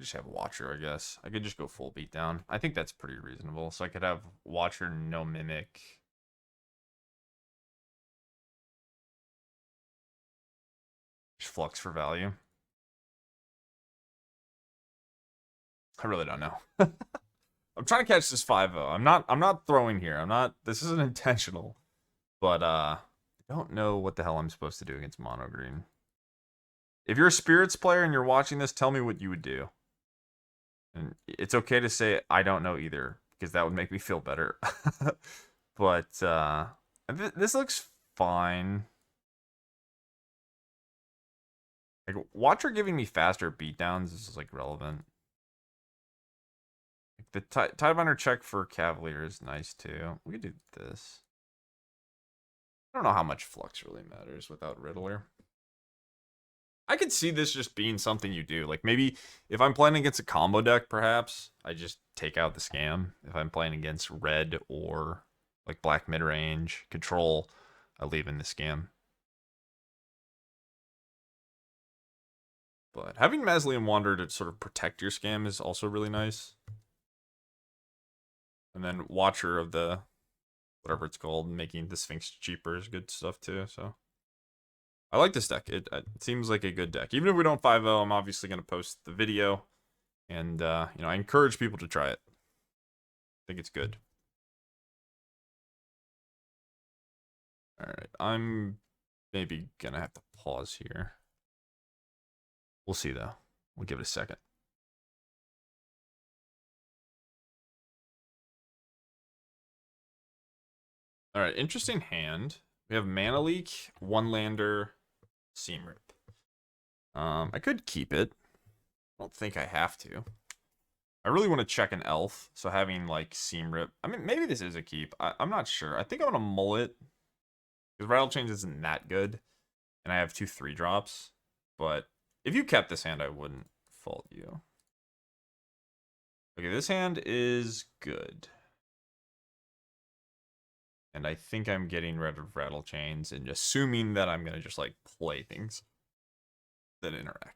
Just have Watcher, I guess. I could just go full beatdown. I think that's pretty reasonable. So I could have Watcher, no Mimic. Just Flux for value. I really don't know. I'm trying to catch this 5-0. I'm not throwing here. This isn't intentional. But I don't know what the hell I'm supposed to do against mono green. If you're a Spirits player and you're watching this, tell me what you would do. And it's okay to say I don't know either, because that would make me feel better. But this looks fine. Like, Watcher giving me faster beatdowns is like relevant. The Tidebinder check for Cavalier is nice too. We could do this. I don't know how much Flux really matters without Riddler. I could see this just being something you do. Like, maybe if I'm playing against a combo deck, perhaps, I just take out the Scam. If I'm playing against red or, like, black mid-range, control, I leave in the Scam. But having Mausoleum Wanderer to sort of protect your Scam is also really nice. And then Watcher of the, whatever it's called, making the Sphinx cheaper is good stuff too, so. I like this deck. It seems like a good deck. Even if we don't 5-0, I'm obviously going to post the video. And, I encourage people to try it. I think it's good. Alright, I'm maybe going to have to pause here. We'll see, though. We'll give it a second. Alright, interesting hand. We have Mana Leak, One Lander, Seam Rip. I could keep it. I don't think I have to. I really want to check an elf, so having like Seam Rip. I mean, maybe this is a keep. I'm not sure. I think I'm gonna mull it because Rattlechains isn't that good, and I have 2 3-drops. But if you kept this hand, I wouldn't fault you. Okay, this hand is good. And I think I'm getting rid of Rattlechains and assuming that I'm going to just, like, play things that interact.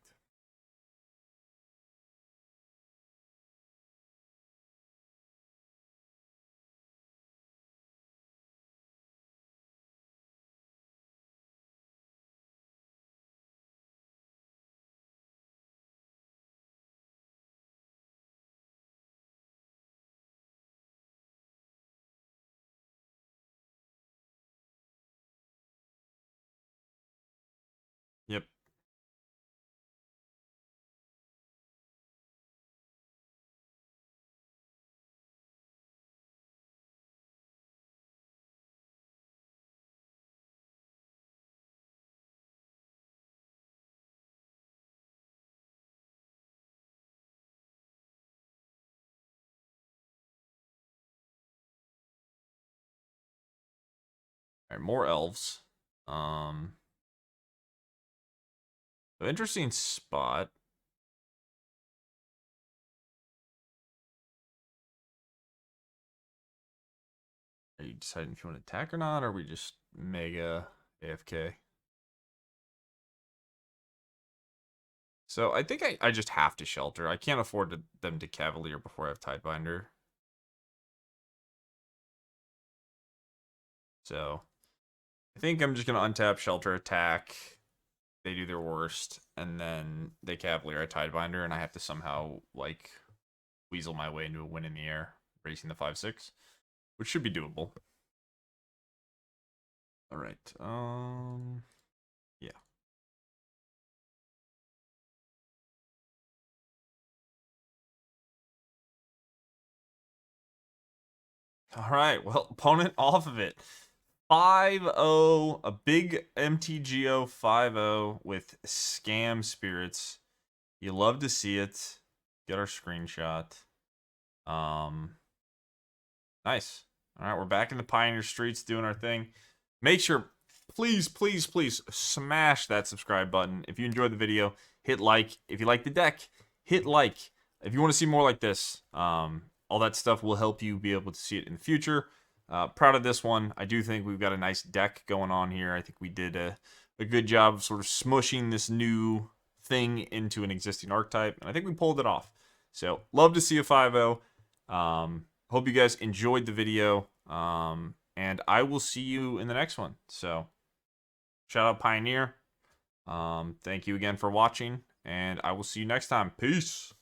Yep. All right, more elves. Interesting spot. Are you deciding if you want to attack or not, or are we just mega AFK? So I think I just have to shelter. I can't afford them to Cavalier before I have Tidebinder. So I think I'm just going to untap, shelter, attack. They do their worst, and then they Cavalier a Tidebinder, and I have to somehow, like, weasel my way into a win in the air, racing the 5-6, which should be doable. All right, yeah. All right, well, opponent off of it. 5-0, a big MTGO 5-0 with Scam Spirits. You love to see it. Get our screenshot. Nice. All right, we're back in the Pioneer Streets doing our thing. Make sure, please, please, please smash that subscribe button. If you enjoyed the video, hit like. If you like the deck, hit like. If you want to see more like this, all that stuff will help you be able to see it in the future. Proud of this one. I do think we've got a nice deck going on here. I think we did a good job of sort of smushing this new thing into an existing archetype, and I think we pulled it off. So, love to see a 5-0. Hope you guys enjoyed the video, and I will see you in the next one. So, shout out Pioneer. Thank you again for watching, and I will see you next time. Peace.